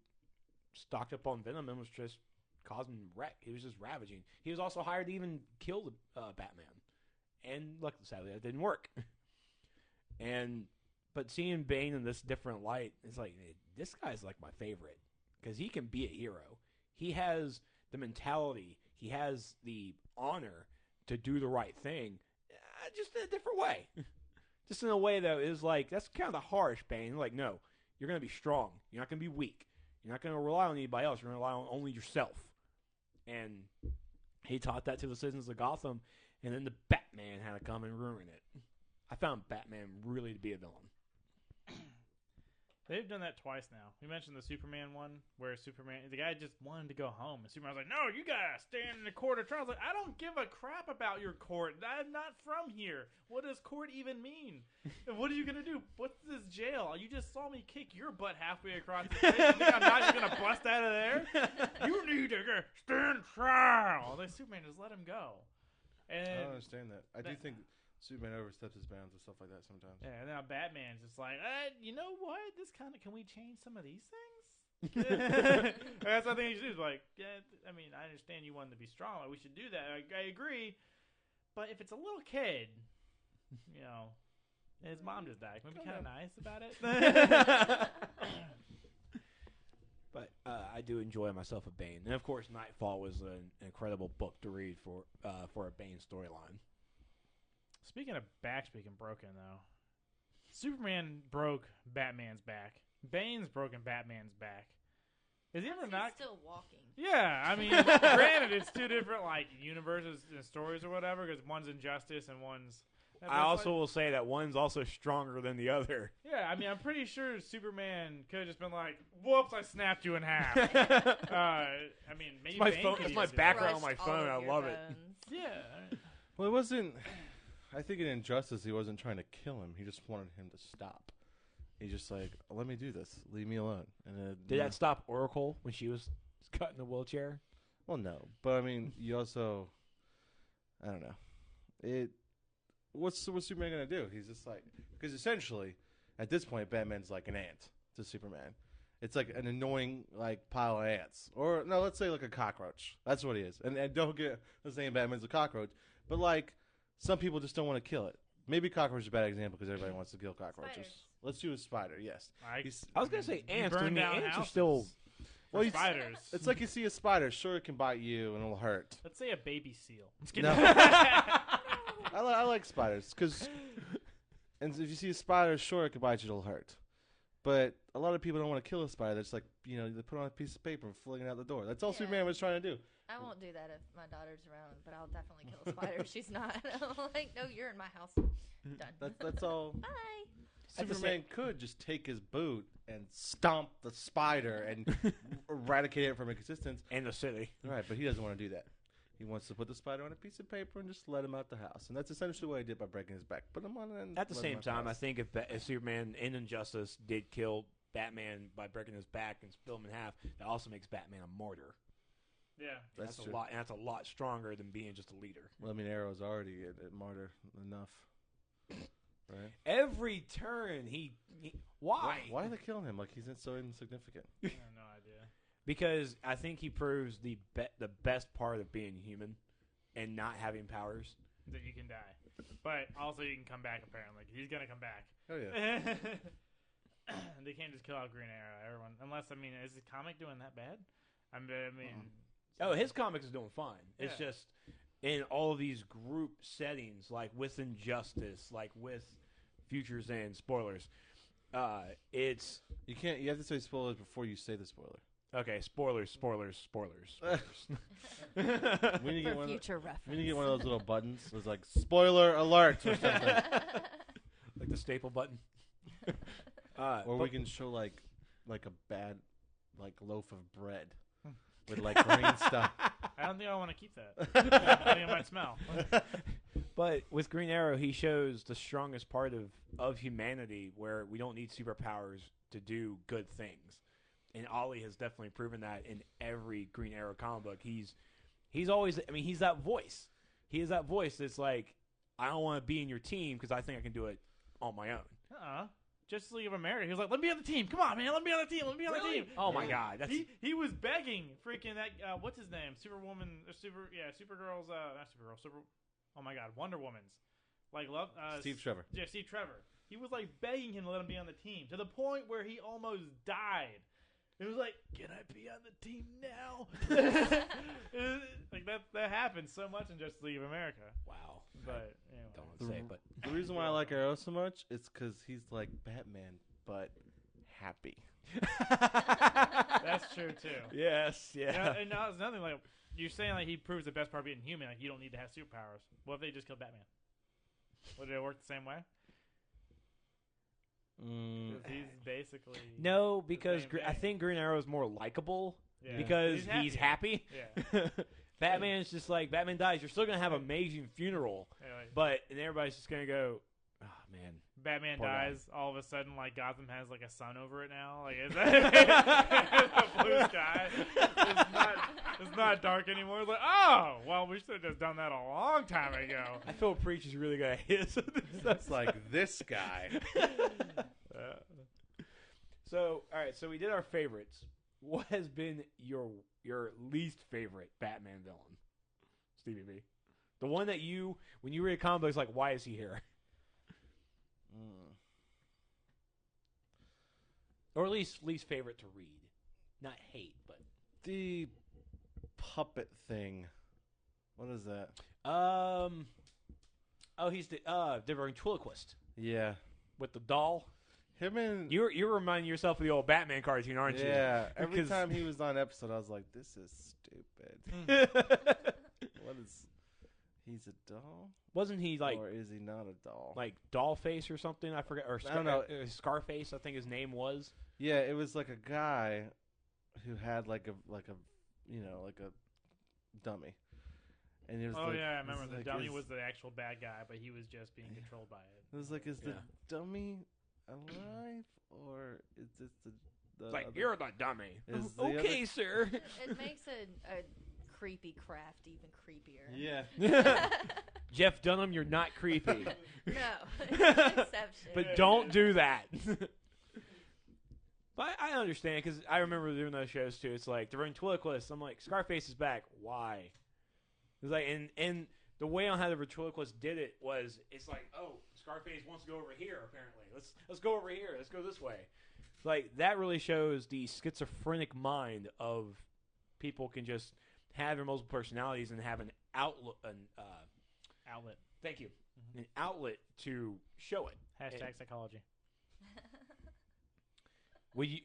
stocked up on venom and was just causing wreck. He was just ravaging. He was also hired to even kill the Batman, and luckily, sadly, that didn't work. But seeing Bane in this different light, it's like, this guy's like my favorite because he can be a hero. He has the mentality. He has the honor to do the right thing, just in a different way. Just in a way that is like, that's kind of harsh, Bane. Like, no, you're going to be strong. You're not going to be weak. You're not going to rely on anybody else. You're going to rely on only yourself. And he taught that to the citizens of Gotham, and then the Batman had to come and ruin it. I found Batman really to be a villain. They've done that twice now. We mentioned the Superman one where the guy just wanted to go home. And Superman was like, no, you got to stand in the court of trial. I was like, I don't give a crap about your court. I'm not from here. What does court even mean? And what are you going to do? What's this jail? You just saw me kick your butt halfway across the stage. You think I'm not just going to bust out of there? You need to stand trial. Like, Superman, just let him go. And I don't understand that. I do think Superman oversteps his bounds and stuff like that sometimes. Yeah, and now Batman's just like, you know what? Can we change some of these things? That's what I think he should do. Like, yeah, I mean, I understand you wanted to be strong. Like, we should do that. I agree. But if it's a little kid, and his mom just died, can we be kind of nice about it? But I do enjoy myself a Bane. And, of course, Nightfall was an incredible book to read for a Bane storyline. Speaking of backs being broken, though, Superman broke Batman's back. Bane's broken Batman's back. Is he ever not still walking? Yeah, I mean, granted, it's two different universes and stories or whatever, because one's Injustice and one's. I also will say that one's also stronger than the other. Yeah, I mean, I'm pretty sure Superman could have just been like, "Whoops, I snapped you in half." I mean, maybe it's my background on my phone. I love it. Yeah. Well, it wasn't. I think in Injustice, he wasn't trying to kill him. He just wanted him to stop. He's just like, let me do this. Leave me alone. And did that stop Oracle when she was cut in the wheelchair? Well, no. But, I mean, you also, I don't know. What's Superman going to do? He's just like, because essentially, at this point, Batman's like an ant to Superman. It's like an annoying, pile of ants. Or, no, let's say like a cockroach. That's what he is. And don't get the saying Batman's a cockroach. But, some people just don't want to kill it. Maybe cockroach is a bad example because everybody wants to kill cockroaches. Spiders. Let's do a spider, yes. I was going to say ants. Burn down ants houses. are still... Well, spiders. It's like you see a spider. Sure, it can bite you and it'll hurt. Let's say a baby seal. No. I like spiders because, and if you see a spider, sure, it can bite you, it'll hurt. But a lot of people don't want to kill a spider. They're just like, they put on a piece of paper and fling it out the door. That's all Superman was trying to do. I won't do that if my daughter's around, but I'll definitely kill a spider if she's not. I'm like, no, you're in my house. Done. That's all. Bye. Superman could just take his boot and stomp the spider and eradicate it from existence. And the city. Right, but he doesn't want to do that. He wants to put the spider on a piece of paper and just let him out the house. And that's essentially what he did by breaking his back. Put him on and at the same time, I think if Superman in Injustice did kill Batman by breaking his back and split him in half, that also makes Batman a martyr. Yeah. That's true. That's a lot stronger than being just a leader. Well, I mean, Arrow's already a martyr enough. Right? Every turn, why? Why are they killing him? He's so insignificant. I have no idea. Because I think he proves the best part of being human and not having powers. That you can die. But also you can come back, apparently. He's going to come back. Oh, yeah. They can't just kill out Green Arrow. Everyone, unless, is the comic doing that bad? I mean... Oh, his comics is doing fine. Yeah. It's just in all of these group settings, with Injustice, with Futures and spoilers, it's... You have to say spoilers before you say the spoiler. Okay, spoilers. We need to get one future reference. We need to get one of those little buttons. It was like, spoiler alert or something. Like the staple button. Or we can show, like a bad, loaf of bread. With green stuff. I don't think I want to keep that. I think it might smell. But with Green Arrow, he shows the strongest part of humanity, where we don't need superpowers to do good things. And Ollie has definitely proven that in every Green Arrow comic book. He's always, I mean, he's that voice. He is that voice that's like, I don't want to be in your team because I think I can do it on my own. Justice League of America. He was like, "Let me be on the team. Come on, man. Let me be on the team. Let me be on the team." Oh my God, that's He was begging freaking that. What's his name? Superwoman. Supergirl's. Not Supergirl. Oh my God, Wonder Woman's. Like love. Steve Trevor. Yeah, Steve Trevor. He was like begging him to let him be on the team to the point where he almost died. It was like, "Can I be on the team now?" Like that happens so much in Justice League of America. wow. But anyway. Don't want to say it, but The reason why I like Arrow so much is because he's like Batman, but happy. That's true too. yes, yeah. And now it's nothing like you're saying like he proves the best part of being human. Like you don't need to have superpowers. What if they just killed Batman? Would it work the same way? 'Cause he's basically No, because same I thing. think Green Arrow is more likable Yeah. because he's happy. Yeah. Batman's just like, Batman dies, you're still gonna have an amazing funeral, Anyway, and everybody's just gonna go, oh man. Batman Poor guy. dies. All of a sudden, like Gotham has like a sun over it now. Like it's a blue sky. It's not dark anymore. It's like, oh, well, we should have just done that a long time ago. I feel Preach is really gonna hit us. It's like this guy. So, all right. So we did our favorites. What has been your least favorite Batman villain, Stevie B? The one that you, when you read a comic book, is like, why is he here? Or at least least favorite to read, not hate, but The puppet thing. What is that? oh, he's the ventriloquist Yeah. with the doll. Him and You're reminding yourself of the old Batman cartoon, aren't you? yeah. Every Because- time he was on episode, I was like, "This is stupid. What is? He's a doll, Wasn't he like or is he not a doll? doll face or something? I forget. Or I don't know. Scarface, I think his name was. Yeah, it was like a guy who had like a dummy, and it was Oh like, yeah, I it was remember the like, dummy is- was the actual bad guy, but he was just being controlled by it. It was like, is the Yeah. dummy alive, or is this the Like, other- you're the dummy. Is the Okay, other- sir. It makes a creepy craft even creepier. Yeah. Jeff Dunham, you're not creepy. No, exception. But don't do that. But I understand, because I remember doing those shows too. It's like, the ventriloquist, I'm like, Scarface is back. Why? It's like, and the way on how the ventriloquist did it was, it's like, oh, Scarface wants to go over here, apparently. Let's go over here. Let's go this way. It's like, that really shows the schizophrenic mind of people can just have their multiple personalities and have an outlet, Outlet. thank you, an outlet to show it. Hashtag psychology.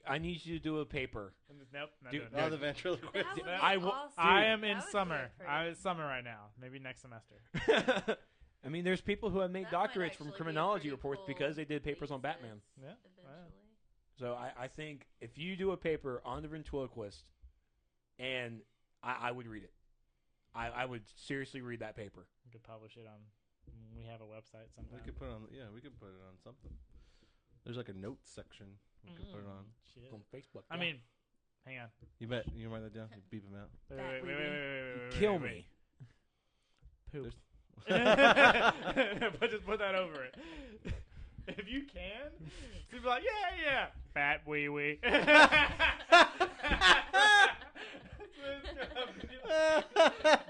I need you to do a paper. Nope. Not Dude, doing Oh, that. the ventriloquist. That would be I will- awesome. I am That in would be summer. pretty- It's summer right now. Maybe next semester. I mean, there's people who have made That might doctorates from actually be a criminology pretty reports cool because they did papers on thesis Batman. Yeah. Eventually. So I think if you do a paper on the ventriloquist, and I would read it. I would seriously read that paper. We could publish it on. We have a website sometime. We could put it on. Yeah, we could put it on something. There's like a notes section. We could put it on. Shit. On Facebook. I mean, hang on. You bet. You write that down. You beep him out. Wait. kill me. Poop. But just put that over it. If you can, people be like, yeah. Fat wee wee. You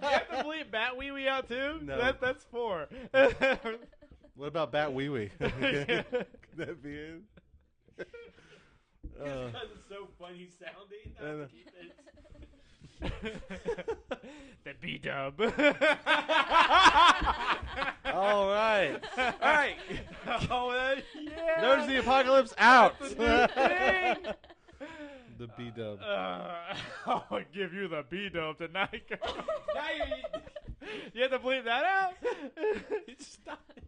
have to bleep bat wee wee out too? No. That's 4. What about Bat Wee Wee? Could that be it? Because it's so funny sounding. I have to keep it. The B-dub. All right. All right. Oh, yeah. Notice the apocalypse out. That's a new thing. The B dub. I'll give you the B-dub tonight. Now You have to bleep that out? Stop it.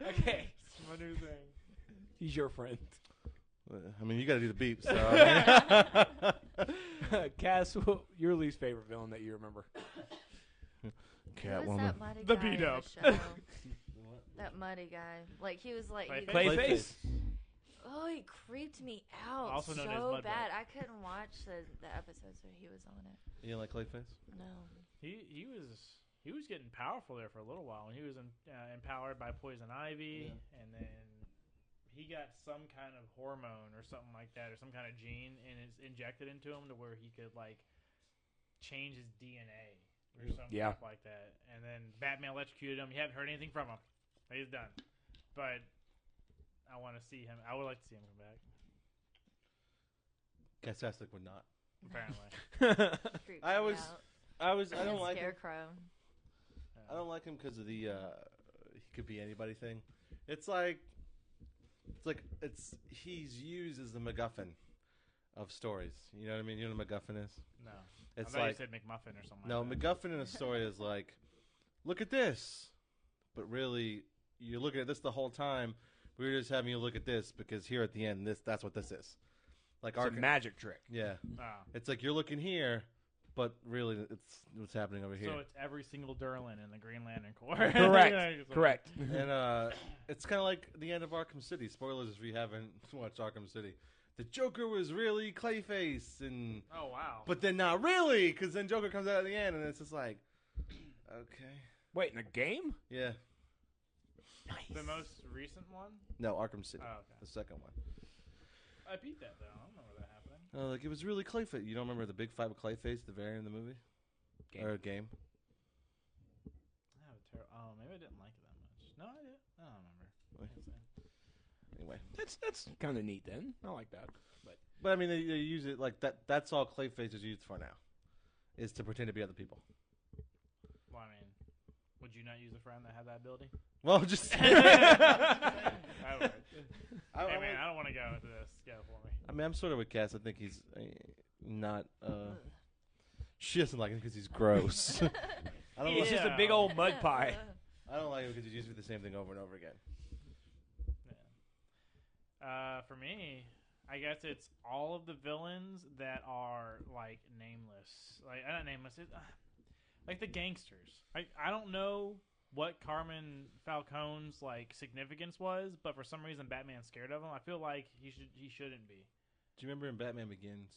Okay. It's my new thing. He's your friend. I mean, you got to do the beep. So, Cass, your least favorite villain that you remember? Who was Catwoman. that muddy The guy in beat-up. the show? That muddy guy. Like, he was like... Clayface? Oh, he creeped me out Also known as so Mudbutt. bad. I couldn't watch the episodes where he was on it. You didn't like Clayface? No. He was getting powerful there for a little while. He was empowered by Poison Ivy, and then he got some kind of hormone or something like that, or some kind of gene, and it's injected into him to where he could like change his DNA or something like that. And then Batman electrocuted him. You haven't heard anything from him. He's done. But I want to see him. I would like to see him come back. Casstasstic would not. Apparently. Creeped I me was- out. I And don't like him. Scarecrow. I don't like him because of the he could be anybody thing. It's like he's used as the MacGuffin of stories. You know what I mean? You know what a MacGuffin is? No. It's I thought like you said McMuffin or something no, like that. MacGuffin in a story is like, look at this, but really you're looking at this the whole time. We're just having you look at this because here at the end, that's what this is. Like It's a magic trick. yeah, Oh. it's like you're looking here, but really it's what's happening over here. So it's every single Durlin in the Green Lantern Corps. Correct. So- Correct. And it's kind of like the end of Arkham City. Spoilers if you haven't watched Arkham City. The Joker was really Clayface, and Oh, wow. but then not really, because then Joker comes out at the end, and it's just like, okay, Wait, in the game? yeah, The most recent one? no, Arkham City, Oh, okay. the second one. I beat that, though. I don't remember that happening. Like it was really Clayface. You don't remember the big fight with Clayface, the very end of the movie or game? I have a oh, maybe I didn't like it that much. No, I did. I don't remember. What? Can't say. Anyway, That's kind of neat then. I like that. but I mean, they use it like that. That's all Clayface is used for now, is to pretend to be other people. Well, I mean, would you not use a friend that had that ability? Well, just. I would. I Hey, would- man, I don't want to go into this. Go for me. I mean, I'm sort of with Cass. I think he's not. She doesn't like him because he's gross. I don't. He's Like, just a big old mud pie. I don't like him because he's used to the same thing over and over again. Yeah. For me, I guess it's all of the villains that are like nameless. Like not nameless. Like the gangsters. I don't know what Carmen Falcone's like significance was, but for some reason Batman's scared of him. I feel like he shouldn't be. Do you remember in Batman Begins,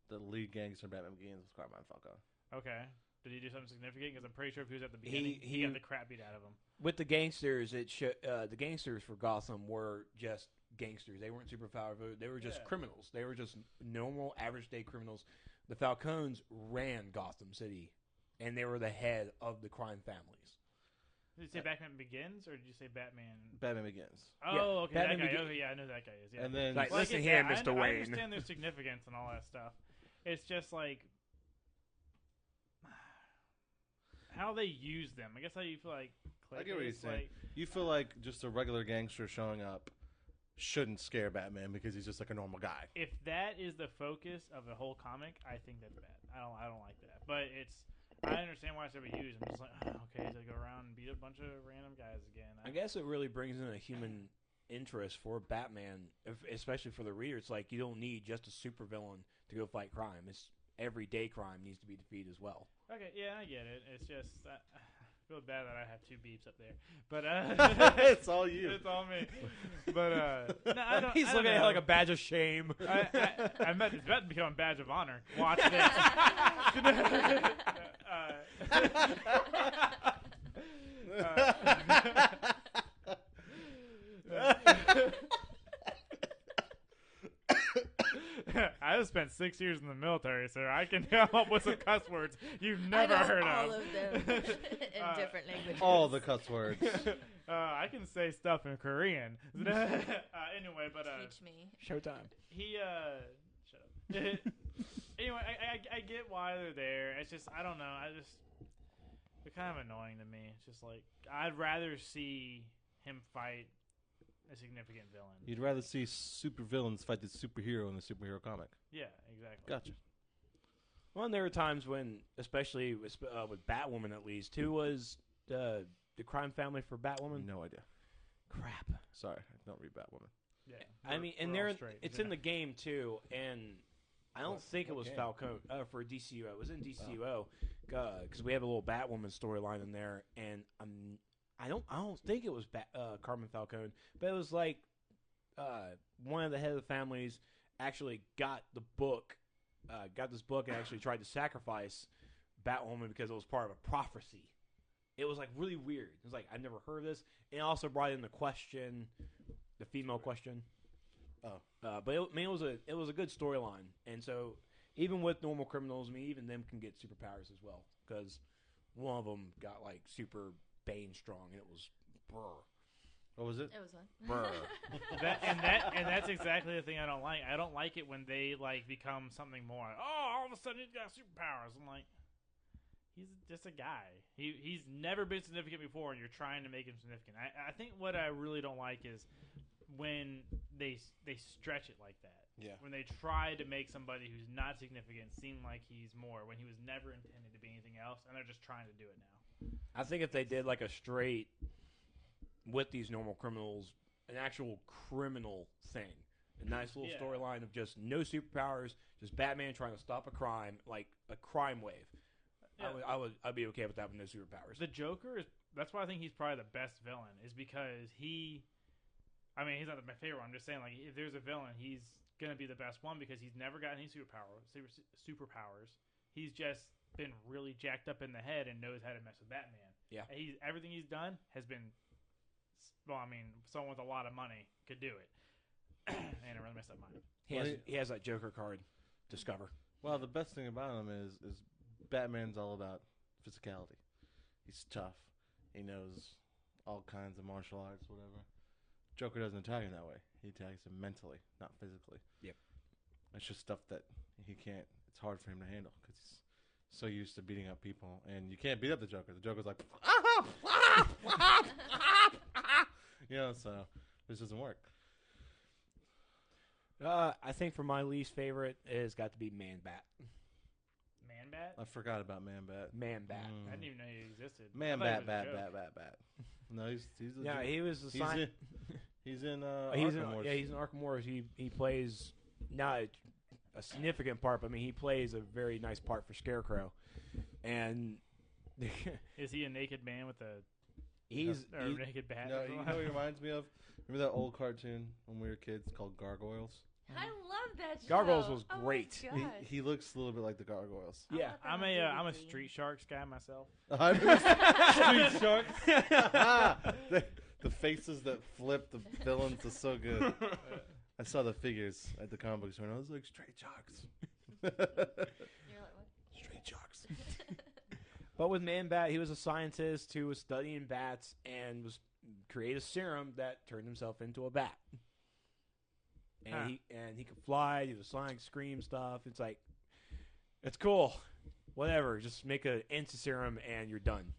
the lead gangster in Batman Begins was Carmine Falcone? Okay. Did he do something significant? Because I'm pretty sure if he was at the beginning, he got the crap beat out of him. With the gangsters, the gangsters for Gotham were just gangsters. They weren't super powerful. They were just criminals. They were just normal, average day criminals. The Falcones ran Gotham City, and they were the head of the crime families. Did you say Batman Begins, or did you say Batman? Batman Begins. Oh, okay, Batman that guy. Begins. Oh, yeah, I know that guy is. Yeah. And then Like, Well, I listen get here, that. Mr. I Wayne. understand their significance and all that stuff. It's just like how they use them. I guess how you feel like. I get what you're Clayface, saying. like, You feel like just a regular gangster showing up shouldn't scare Batman because he's just like a normal guy. if that is the focus of the whole comic, I think that's bad. I don't like that. But it's. I understand why it's ever used. I'm just like, okay, to go around and beat a bunch of random guys again. I guess it really brings in a human interest for Batman, especially for the reader. It's like you don't need just a supervillain to go fight crime. It's everyday crime needs to be defeated as well. Okay, yeah, I get it. It's just I feel bad that I have two beeps up there, but It's all you. It's all me. But no, I don't. He's I don't looking at it know. like a badge of shame. I meant it's about to become a badge of honor. Watch this. I just spent 6 years in the military, sir. I can come up with some cuss words you've never I know heard all of. of them in different languages. All the cuss words. I can say stuff in Korean. Anyway, but Teach me. Showtime. he shut up. Anyway, I get why they're there. It's just I don't know. They're kind of annoying to me. It's just like I'd rather see him fight a significant villain. You'd rather see supervillains fight the superhero in the superhero comic. Yeah, exactly. Gotcha. Well, and there were times when, especially with Batwoman at least, who was the crime family for Batwoman? No idea. Crap. Sorry, I don't read Batwoman. Yeah, I mean, and we're all they're straight. it's in the game too, and I don't think it was game? Falcone for DCUO. It was in DCUO because we have a little Batwoman storyline in there, and I don't think it was Carmen Falcone, but it was like one of the head of the families actually got this book and actually tried to sacrifice Batwoman because it was part of a prophecy. It was like really weird. It was like I've never heard of this, and it also brought in the female question. Oh, but it was a good storyline, and so even with normal criminals, I mean, even them can get superpowers as well. Because one of them got like super Bane strong, and it was brr. what was it? It was fun. Brr. And that's exactly the thing I don't like. I don't like it when they like become something more. Oh, all of a sudden he's got superpowers. I'm like, he's just a guy. He's never been significant before, and you're trying to make him significant. I think what I really don't like is when they stretch it like that. Yeah. When they try to make somebody who's not significant seem like he's more when he was never intended to be anything else, and they're just trying to do it now. I think if they did like a straight with these normal criminals, an actual criminal thing, a nice little storyline of just no superpowers, just Batman trying to stop a crime, like a crime wave. Yeah. I'd be okay with that with no superpowers. The Joker that's why I think he's probably the best villain is because he's not my favorite one. I'm just saying, like, if there's a villain, he's gonna be the best one because he's never got any superpowers. He's just been really jacked up in the head and knows how to mess with Batman. Yeah. And everything he's done has been, someone with a lot of money could do it. And I really messed up mine. He has that Joker card. Discover. Well, the best thing about him is Batman's all about physicality. He's tough. He knows all kinds of martial arts, whatever. Joker doesn't attack him that way. He attacks him mentally, not physically. Yep. It's just stuff that he can't. It's hard for him to handle because he's so used to beating up people, and you can't beat up the Joker. The Joker's like, so this doesn't work. I think for my least favorite, it's got to be Man-Bat. Man-Bat? I forgot about Man-Bat. Man-Bat. I didn't even know he existed. Man-Bat. No, he's yeah, he was the sign. He's in Arkham Wars. Yeah, he's in Arkham Wars. He plays not a significant part, but I mean he plays a very nice part for Scarecrow. And is he a naked man with a he's naked bat? No, you know what he reminds me of? Remember that old cartoon when we were kids called Gargoyles? I love that show. Gargoyles was Oh my great. gosh. He looks a little bit like the Gargoyles. Yeah, I'm a Street Sharks guy myself. Street Sharks. The faces that flip the villains are so good. I saw the figures at the comic book store, and I was like, Straight Sharks. You're like, what? Straight Sharks. But with Man-Bat, he was a scientist who was studying bats and was create a serum that turned himself into a bat. And he could fly, do the sonic scream stuff. It's like, it's cool. Whatever, just make an anti-serum and you're done.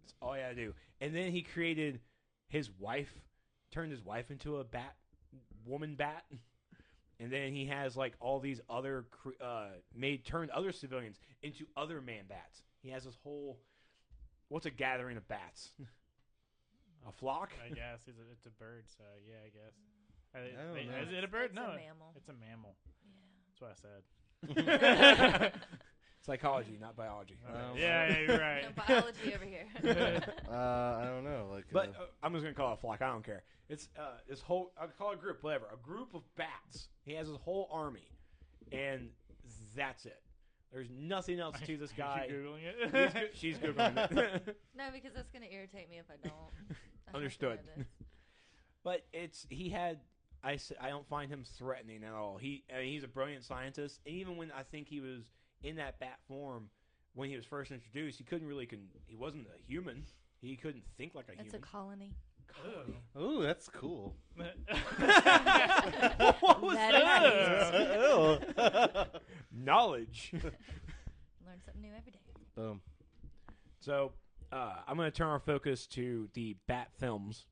That's all you gotta do. And then he created his wife, turned his wife into a woman bat. And then he has like all these other turned other civilians into other Man-Bats. He has this whole, what's a gathering of bats? A flock? I guess it's a bird. So yeah, I guess. I don't know. Is it a bird? It's No, a mammal. It's a mammal. Yeah. That's what I said. Psychology, not biology. Yeah, you're right. No biology over here. I don't know. But I'm just gonna call it a flock. I don't care. It's this whole. I'll call it a group. Whatever. A group of bats. He has his whole army, and that's it. There's nothing else to this guy. Is she Googling it? She's Googling it. No, because that's going to irritate me if I don't. I have to Understood. know this. But he had. I don't find him threatening at all. He's a brilliant scientist. And even when I think he was in that bat form, when he was first introduced, he couldn't really. He wasn't a human. He couldn't think like a It's human. a colony. Ooh, that's cool. What was that? Knowledge. Learn something new every day. Boom. So I'm going to turn our focus to the Bat films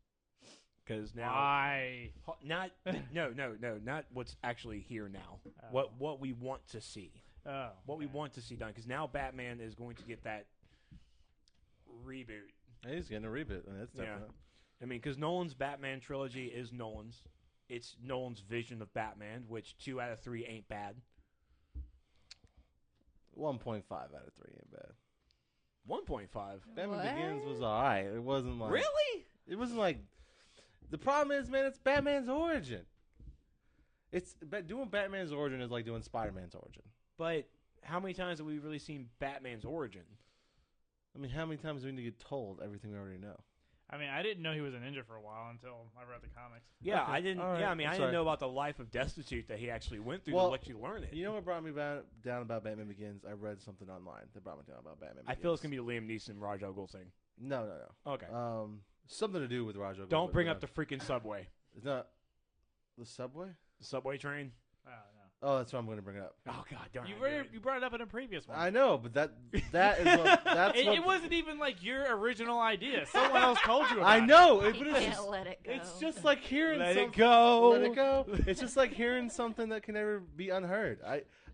because now Why? not what's actually here now. Oh. What we want to see. Oh, What we want to see done because now Batman is going to get that reboot. Hey, he's getting a reboot. That's Yeah. definite. I mean, because Nolan's Batman trilogy is Nolan's. It's Nolan's vision of Batman, which 2 out of 3 ain't bad. 1.5 out of 3 ain't bad. 1.5. Batman What? Begins was alright. It wasn't like Really? It wasn't like. The problem is, man, it's Batman's origin. Doing Batman's origin is like doing Spider-Man's origin. But how many times have we really seen Batman's origin? I mean, how many times do we need to get told everything we already know? I mean, I didn't know he was a ninja for a while until I read the comics. Yeah, Okay. I didn't. All right. Yeah, I mean, I'm I sorry. didn't know about the life of destitute that he actually went through Well, to let you learn it. You know what brought me down about Batman Begins? I read something online that brought me down about Batman I Begins. feel it's gonna be a Liam Neeson, Raj Al Ghul thing. No. Okay. Something to do with Raj Al Ghul, Don't but bring no. up the freaking subway. It's not the subway. The subway train. Oh, Oh, that's what I'm going to bring it up. Oh God, darn no. it. You brought it up in a previous one. I know, but that is what, that's what It wasn't even like your original idea. Someone else told you about I it. know. You But it's can't just, let it go. it's just like hearing Let something. it go. Let it go. It's just like hearing something that can never be unheard.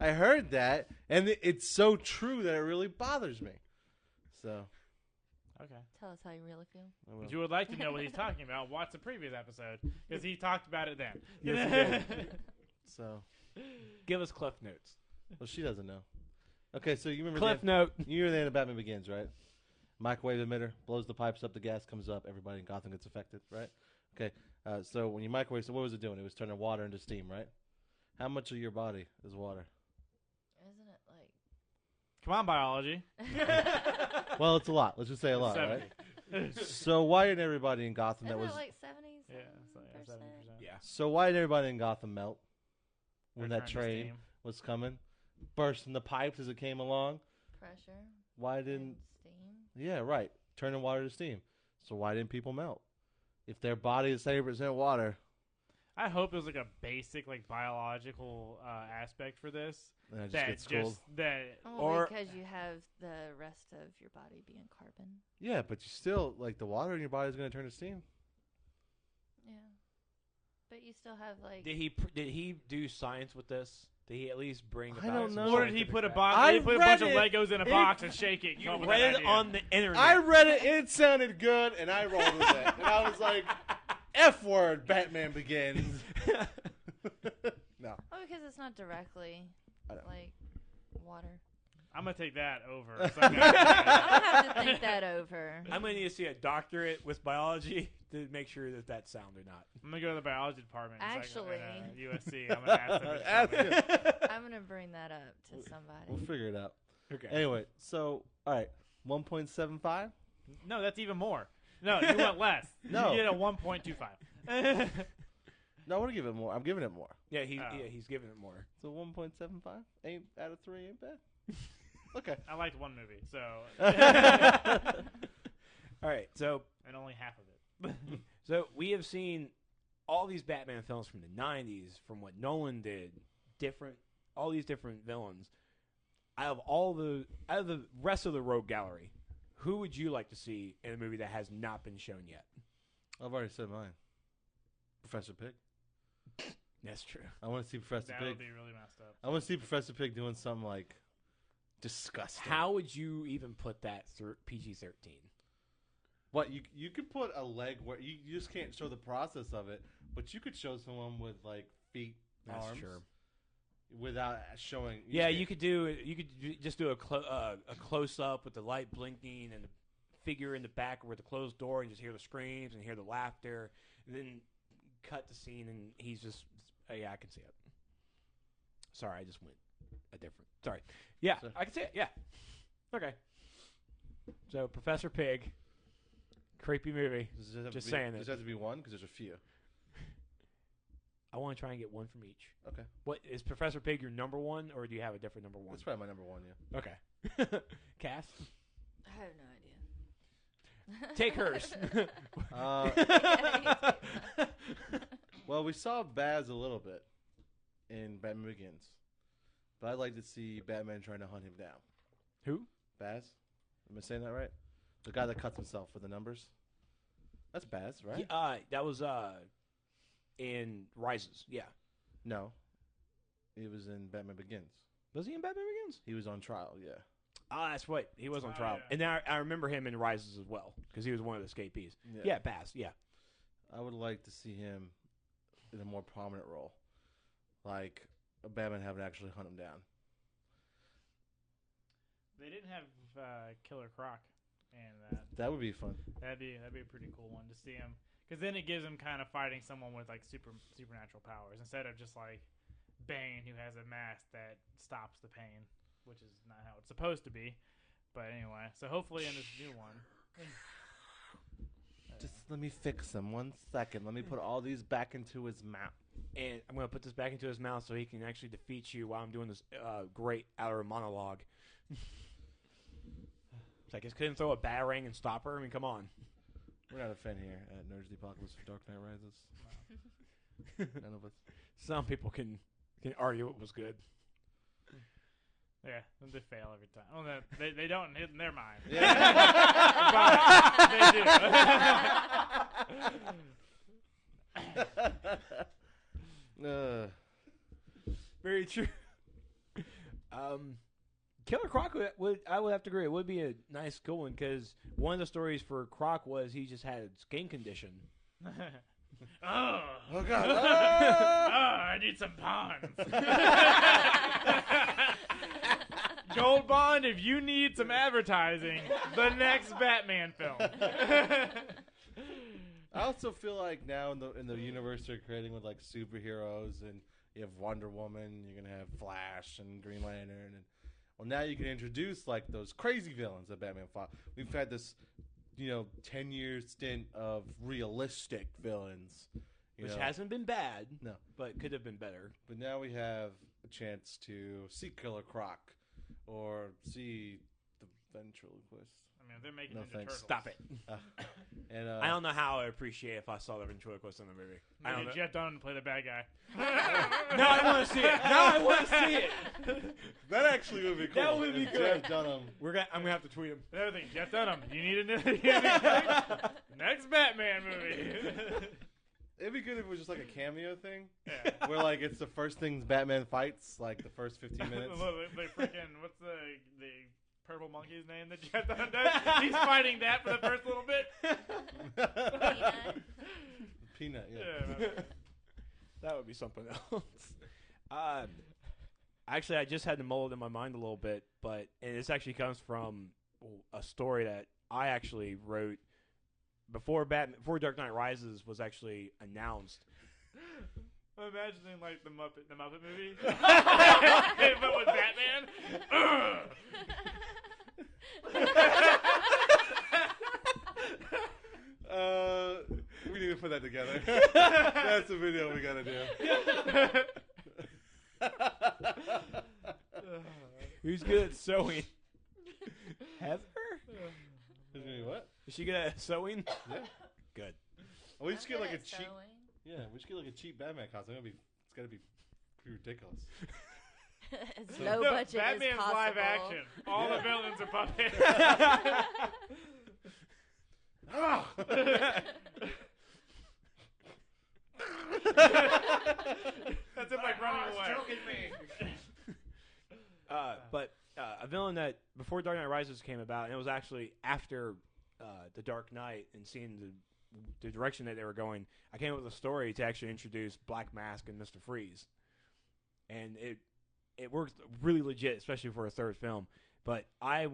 I heard that, and it's so true that it really bothers me. So, Okay. Tell us how you really feel. I will. If you would like to know what he's talking about, watch the previous episode because he talked about it then. Yes, he did. So, Give us Cliff Notes. well, she doesn't know. Okay, so you remember Cliff the, Note. you remember the end of Batman Begins, right? Microwave emitter blows the pipes up, the gas comes up, everybody in Gotham gets affected, right? Okay, so when you microwave, so what was it doing? It was turning water into steam, right? How much of your body is water? Isn't it like? Come on, biology. Well, it's a lot. Let's just say a lot, 70. right? So why didn't everybody in Gotham Isn't that was it like 70? Yeah, so, yeah, 70%. Yeah. so why didn't everybody in Gotham melt when They're that trying to train steam. was coming, bursting the pipes as it came along? Pressure. Why And didn't? steam. Yeah, right. Turning water to steam. So why didn't people melt? If their body is 70% water, I hope there's like a basic like biological aspect for this. then it just That gets cold. that Oh, Or- because you have the rest of your body being carbon. Yeah, but you still like the water in your body is going to turn to steam. Yeah. But you still have like. Did he do science with this? Did he at least bring I about don't some know. Or did he scientific put a fact? box? I He put a bunch of read it. Legos in a It- box and shake it. and You come up with read that it idea. on the internet. I read it. It sounded good, and I rolled with it. And I was like, F word, Batman Begins. No. Oh, because it's not directly I know. like water. I'm gonna take that over. I'm gonna have to think that over. I'm gonna need to see a doctorate with biology to make sure that that's sound or not. I'm gonna go to the biology department. Actually- USC. I'm gonna ask them. to Ask tell me. him. I'm gonna bring that up to We'll somebody. figure it out. Okay. Anyway, so, all right, 1.75? No, that's even more. No, you want less. No. You get a 1.25. No, I want to give it more. I'm giving it more. Yeah, Oh. he's giving it more. So 1.75 ain't out of 3 ain't bad. Okay. I liked one movie, so All right, so and only half of it. we have seen all these Batman films from the '90s, from what Nolan did, all these different villains. Out of the rest of the Rogue Gallery, who would you like to see in a movie that has not been shown yet? I've already said mine. Professor Pig. That's true. I want to see Professor That Pig. would be really messed up. I want to see Professor Pig doing something like disgusting. How would you even put that through PG-13? What you could put a leg where you just can't show the process of it, but you could show someone with like feet, That's arms, true. without showing. Yeah, just you could just do a close up with the light blinking and the figure in the back with the closed door, and just hear the screams and hear the laughter. And then cut the scene, and he's just yeah, I can see it. Sorry, I just went a different. Sorry. Yeah, So- I can see it. Yeah. Okay. So Professor Pig, creepy movie. Does it have Just to be, saying Does it. it have to be one? Because there's a few. I want to try and get one from each. Okay, What is Professor Pig your number one, or do you have a different number one? that's probably my number one. Yeah. Okay. Cass, I have no idea. take hers. Well, we saw Baz a little bit in Batman Begins, but I'd like to see Batman trying to hunt him down. Who? Baz? Am I saying that right? The guy that cuts himself for the numbers. That's Baz, right? That was in Rises. Yeah. No, he was in Batman Begins. Was he in Batman Begins? He was on trial. Yeah. Ah, that's right. He was on Oh, trial, yeah. and then I remember him in Rises as well because he was one of the escapees. Yeah, Bass. Yeah. I would like to see him in a more prominent role, like a Batman having to actually hunt him down. They didn't have Killer Croc, and That would be fun. that'd be a pretty cool one to see him. Because then it gives him kind of fighting someone with like supernatural powers instead of just like Bane, who has a mask that stops the pain, which is not how it's supposed to be. But anyway, so hopefully in this new one. Just let me fix him 1 second. Let me put all these back into his mouth. And I'm going to put this back into his mouth so he can actually defeat you while I'm doing this great outer monologue. It's like, I couldn't throw a batarang and stop her. I mean, come on. We're not a fan here at Nerds the Apocalypse for Dark Knight Rises. None of us. Some people can argue it was good. Yeah, they fail every time. Well, they don't in their mind. Yeah. But they do. Very true. Killer Croc I would have to agree. It would be a nice, cool one because one of the stories for Croc was he just had a skin condition. Oh God! I need some bonds. Gold Bond, if you need some advertising, the next Batman film. I also feel like now in the universe they're creating with like superheroes, and you have Wonder Woman, you're gonna have Flash and Green Lantern, and well, now you can introduce like those crazy villains that Batman fought. We've had this, 10-year stint of realistic villains, Which hasn't been bad, no, but could have been better. but now we have a chance to see Killer Croc or see the ventriloquist. I mean, they're making No Ninja thanks. Turtles. Stop it. And I don't know how I would appreciate if I saw the ventriloquist in the movie. I don't know. Maybe Jeff Dunham play the bad guy. Now I want to see it. Now I want to see it. that actually would be cool. That would be If good. Jeff Dunham. I'm gonna have to tweet him. Another thing, Jeff Dunham, you need a next Batman movie. It'd be good if it was just like a cameo thing, Yeah. where like it's the first things Batman fights, like the first 15 minutes. the freaking what's the purple monkey's name that Jeff Dunham does? He's fighting that for the first little bit. Peanut, yeah. Yeah. That would be something else. Actually, I just had to mull it in my mind a little bit, and this actually comes from a story that I actually wrote before Dark Knight Rises was actually announced. I'm imagining like the Muppet movie, but with Batman. We need to put that together. That's the video we gotta do. Who's good at sewing? Heather? Is it what? Is she good at sewing? Yeah. Good. We just get like a Good at cheap. sewing. Yeah, we should get like a cheap Batman costume. It's gotta be pretty ridiculous. As So- low No, budget Batman's as possible. live action. All the villains are puppets. That's him like running away. But a villain that before Dark Knight Rises came about, and it was actually after the Dark Knight and seeing the direction that they were going, I came up with a story to actually introduce Black Mask and Mr. Freeze, and it works really legit, especially for a third film. But I'm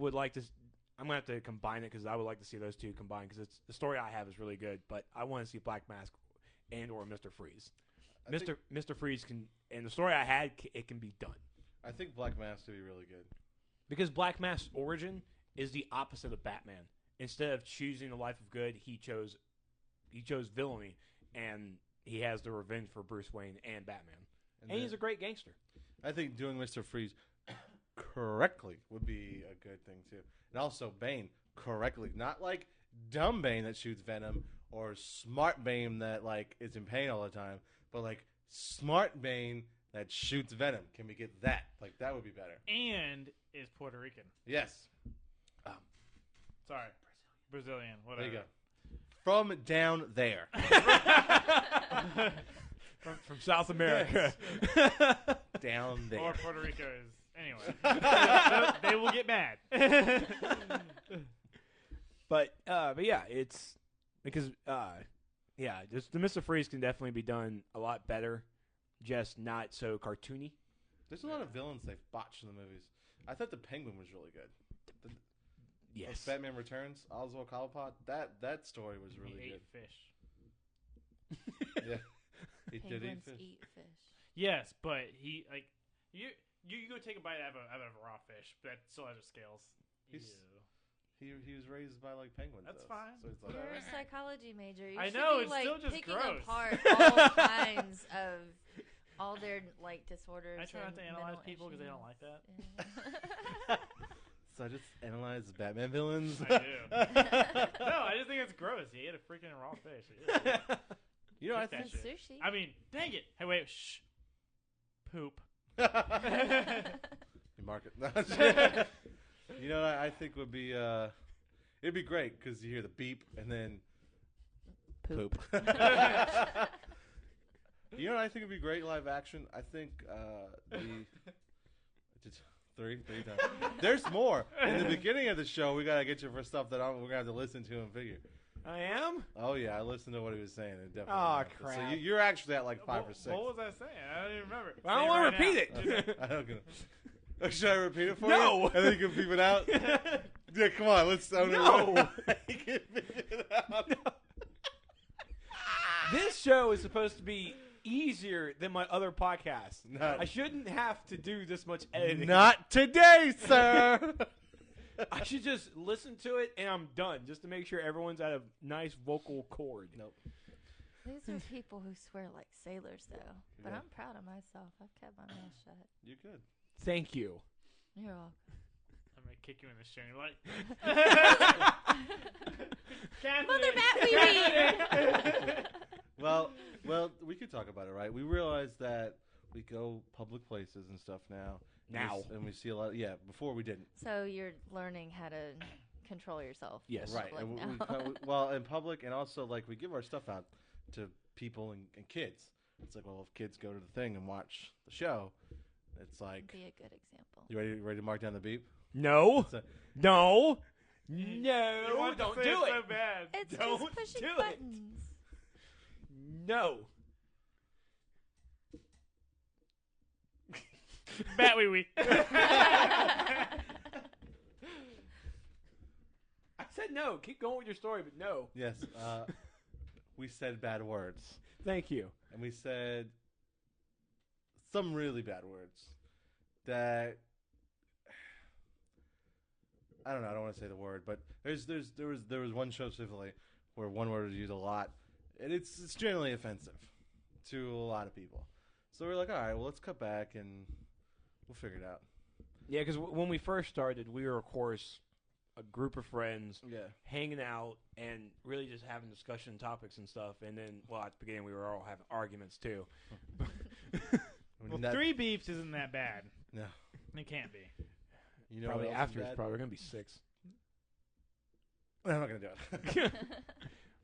gonna have to combine it because I would like to see those two combined because the story I have is really good. But I want to see Black Mask and or Mr. Freeze. Mr. Freeze can, and the story I had, it can be done. I think Black Mask would be really good. Because Black Mask's origin is the opposite of Batman. Instead of choosing a life of good, he chose villainy, and he has the revenge for Bruce Wayne and Batman. And he's a great gangster. I think doing Mr. Freeze correctly would be a good thing too. And also Bane correctly, not like dumb Bane that shoots venom or smart Bane that like is in pain all the time, but like smart Bane that shoots venom. Can we get that? Like that would be better. And is Puerto Rican. Yes. Sorry. Brazilian. Whatever. There you go. From down there. From South America. Down there. Or Puerto Rico is. Anyway. They will get mad. But yeah, it's because just the Mr. Freeze can definitely be done a lot better, just not so cartoony. There's a lot of villains they've botched in the movies. I thought the Penguin was really good. Yes. Batman Returns, Oswald Cobblepot. That story was really He good. ate fish. Yeah, he did eat Penguins fish. eat fish. Yes, but he like you go take a bite out of a raw fish that still has the scales. He's- Ew. He was raised by like penguins. That's though. fine. So it's like, You're a psychology major. You I should know, be, it's like, still just picking gross. apart all kinds of all their like disorders. I try not and to analyze mental people because they don't issues. like that. Yeah. so I just analyze the Batman villains. I do. No, I just think it's gross. He ate a freaking raw fish. Ew. You know, I That And think. shit. sushi. I mean, dang it! Hey, wait, shh. Poop. You mark it. You know what I think would be it'd be great because you hear the beep and then poop. You know what I think would be great live action? I think just three times. There's more. In the beginning of the show, we gotta get you for stuff that we're gonna have to listen to and figure. I am? Oh yeah, I listened to what he was saying. It definitely. Aw, happened. So crap. you're actually at like 5 or 6. What was I saying? I don't even remember. I don't Say want right to repeat now. it. I don't know. Should I repeat it for No. you? And then you can beep it out? Yeah, come on. Let's sound No. it. You can beep it out. This show is supposed to be easier than my other podcasts. Not- I shouldn't have to do this much editing. Not today, sir. I should just listen to it and I'm done, just to make sure everyone's at a nice vocal chord. Nope. These are people who swear like sailors, though. But Yeah. I'm proud of myself. I've kept my mouth shut. You're good. Thank you. You're welcome. I'm gonna kick you in the shin. You're like, Mother Bat Well, we could talk about it, right? We realize that we go public places and stuff now. And we see a lot. Yeah, before we didn't. So you're learning how to control yourself. Yes. in Right. public And now. well, in public, and also like we give our stuff out to people and kids. It's like, well, if kids go to the thing and watch the show, it's like, Be a good example. you ready to mark down the beep? No. So- No. You No. want to Don't say do it it. so bad. It's Don't just pushing do it. buttons. No. Bat wee wee. I said no. Keep going with your story, but no. Yes. We said bad words. Thank you. And we said some really bad words that I don't know. I don't want to say the word, but there was one show specifically where one word was used a lot, and it's generally offensive to a lot of people. So we're like, all right, well, let's cut back and we'll figure it out. Yeah, because when we first started, we were, of course, a group of friends Yeah. hanging out and really just having discussion topics and stuff. And then, well, at the beginning, we were all having arguments, too. Well, That- 3 beeps isn't that bad. No. It can't be. You know Probably what else is after it's bad? probably going to be 6. I'm not gonna do it.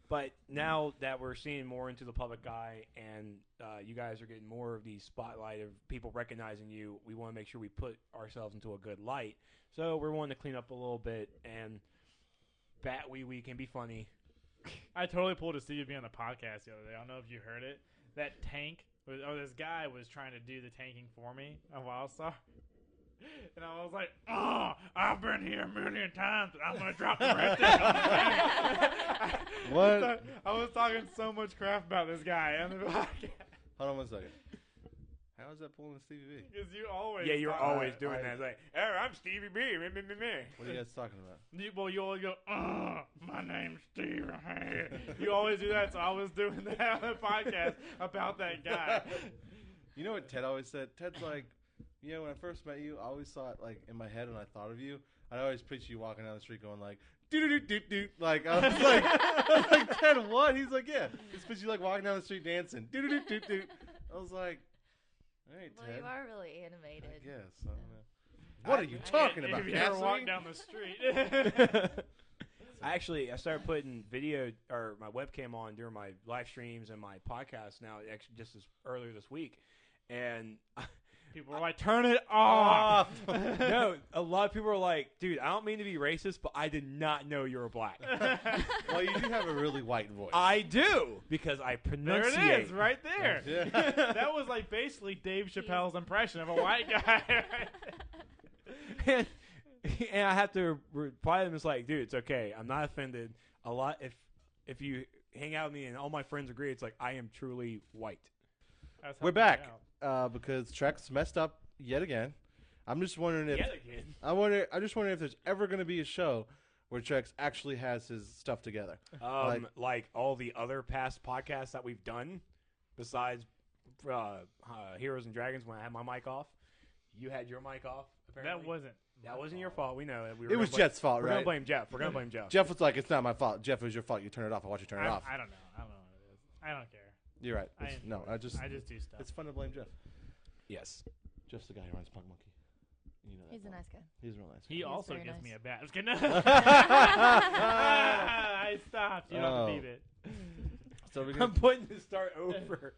But now that we're seeing more into the public eye and you guys are getting more of the spotlight of people recognizing you, we want to make sure we put ourselves into a good light. So we're wanting to clean up a little bit, and Bat Wee Wee can be funny. I totally pulled a Stevie B on the podcast the other day. I don't know if you heard it. That this guy was trying to do the tanking for me on Wildstar. And I was like, oh, I've been here a million times, and I'm going to drop the red thing on the tank. What? I was talking so much crap about this guy on the podcast. Hold on 1 second. How is that pulling the Stevie B? Because you always Yeah, you're talk- always I- doing I- that. It's like, hey, I'm Stevie B. Meh, meh, meh, meh. What are you guys talking about? You always go, my name's Steve. You always do that, so I was doing that on the podcast about that guy. You know what Ted always said? Ted's like, you know, when I first met you, I always thought, like, in my head when I thought of you, I'd always picture you walking down the street going, like, doo-doo-doo-doo-doo. Like, I was like, Ted, what? He's like, yeah. Just picture you, like, walking down the street dancing. Doo-doo-doo-doo-doo. I was like, all right, Well, Ted. you are really animated. I guess. I don't know. What are you talking about, If you ever walk gasoline? down the street. I started putting video or my webcam on during my live streams and my podcast now, actually just earlier this week. And People were like, turn it off. no, a lot of people are like, dude, I don't mean to be racist, but I did not know you were black. Well, you do have a really white voice. I do, because I There pronunciate. it is, right there. Yeah. That was like basically Dave Chappelle's impression of a white guy. And and I have to reply to them. It's like, dude, it's okay. I'm not offended. A lot if you hang out with me and all my friends agree, it's like I am truly white. That's how We're it back turned out. because Trex messed up yet again. I'm just wondering if Yet again. I just wonder if there's ever going to be a show where Trex actually has his stuff together. Like all the other past podcasts that we've done, besides Heroes and Dragons, when I had my mic off, you had your mic off. Apparently, that wasn't your fault. We know it. It was Jeff's fault, We're right? gonna blame Jeff. We're gonna blame Jeff. Jeff was like, "It's not my fault. Jeff, it was your fault. You turn it off. I watch you turn it off." I don't know. I don't know what it is. I don't care. You're right. I just do stuff. It's fun to blame Jeff. Yes. Jeff's the guy who runs Punk Monkey. You know that. He's a nice guy. He's a real nice. He also very gives nice. me a bat. I was kidding. I stopped. You don't have to beep it. So we're I'm gonna, putting the start over.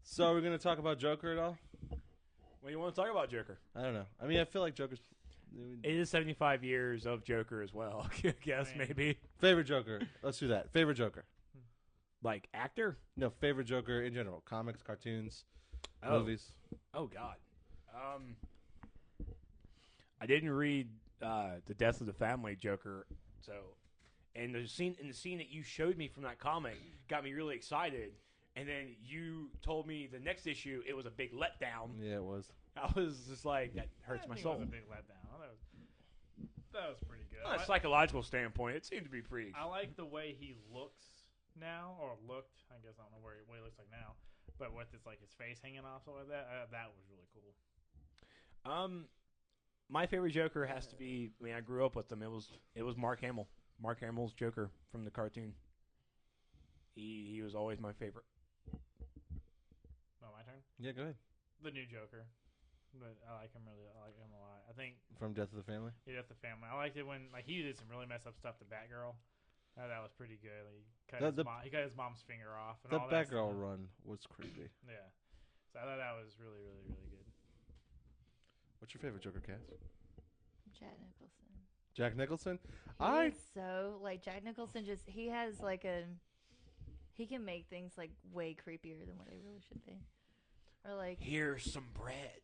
so we're gonna talk about Joker at all? What do you want to talk about, Joker? I don't know. I mean, I feel like Joker's It is 75 years of Joker as well. I guess Man. maybe favorite Joker. Let's do that. Favorite Joker. like actor. No, favorite Joker in general. Comics, cartoons, Oh. movies. Oh God. I didn't read the Death of the Family Joker, so and the scene that you showed me from that comic got me really excited. And then you told me the next issue it was a big letdown. Yeah, it was. I was just like, that hurts I my think soul. It was a big letdown. That was pretty good. On a psychological standpoint, it seemed to be pretty. I like the way he looks now, or looked. I guess I don't know what he looks like now, but with his like his face hanging off, stuff like that. That was really cool. My favorite Joker has to be. I mean, I grew up with him. It was Mark Hamill. Mark Hamill's Joker from the cartoon. He was always my favorite. Oh, my turn. Yeah, go ahead. The new Joker, but I like him really. I like him a lot. I think From Death of the Family. he did the family. I liked it when like he did some really messed up stuff to Batgirl. That was pretty good. Like, he cut his mom's finger off. And The all that Batgirl stuff. run was creepy. Yeah. So I thought that was really, really, really good. What's your favorite Joker, Cass? Jack Nicholson. Jack Nicholson. He is so like Jack Nicholson. He has like he can make things like way creepier than what they really should be. Or like Here's some bread.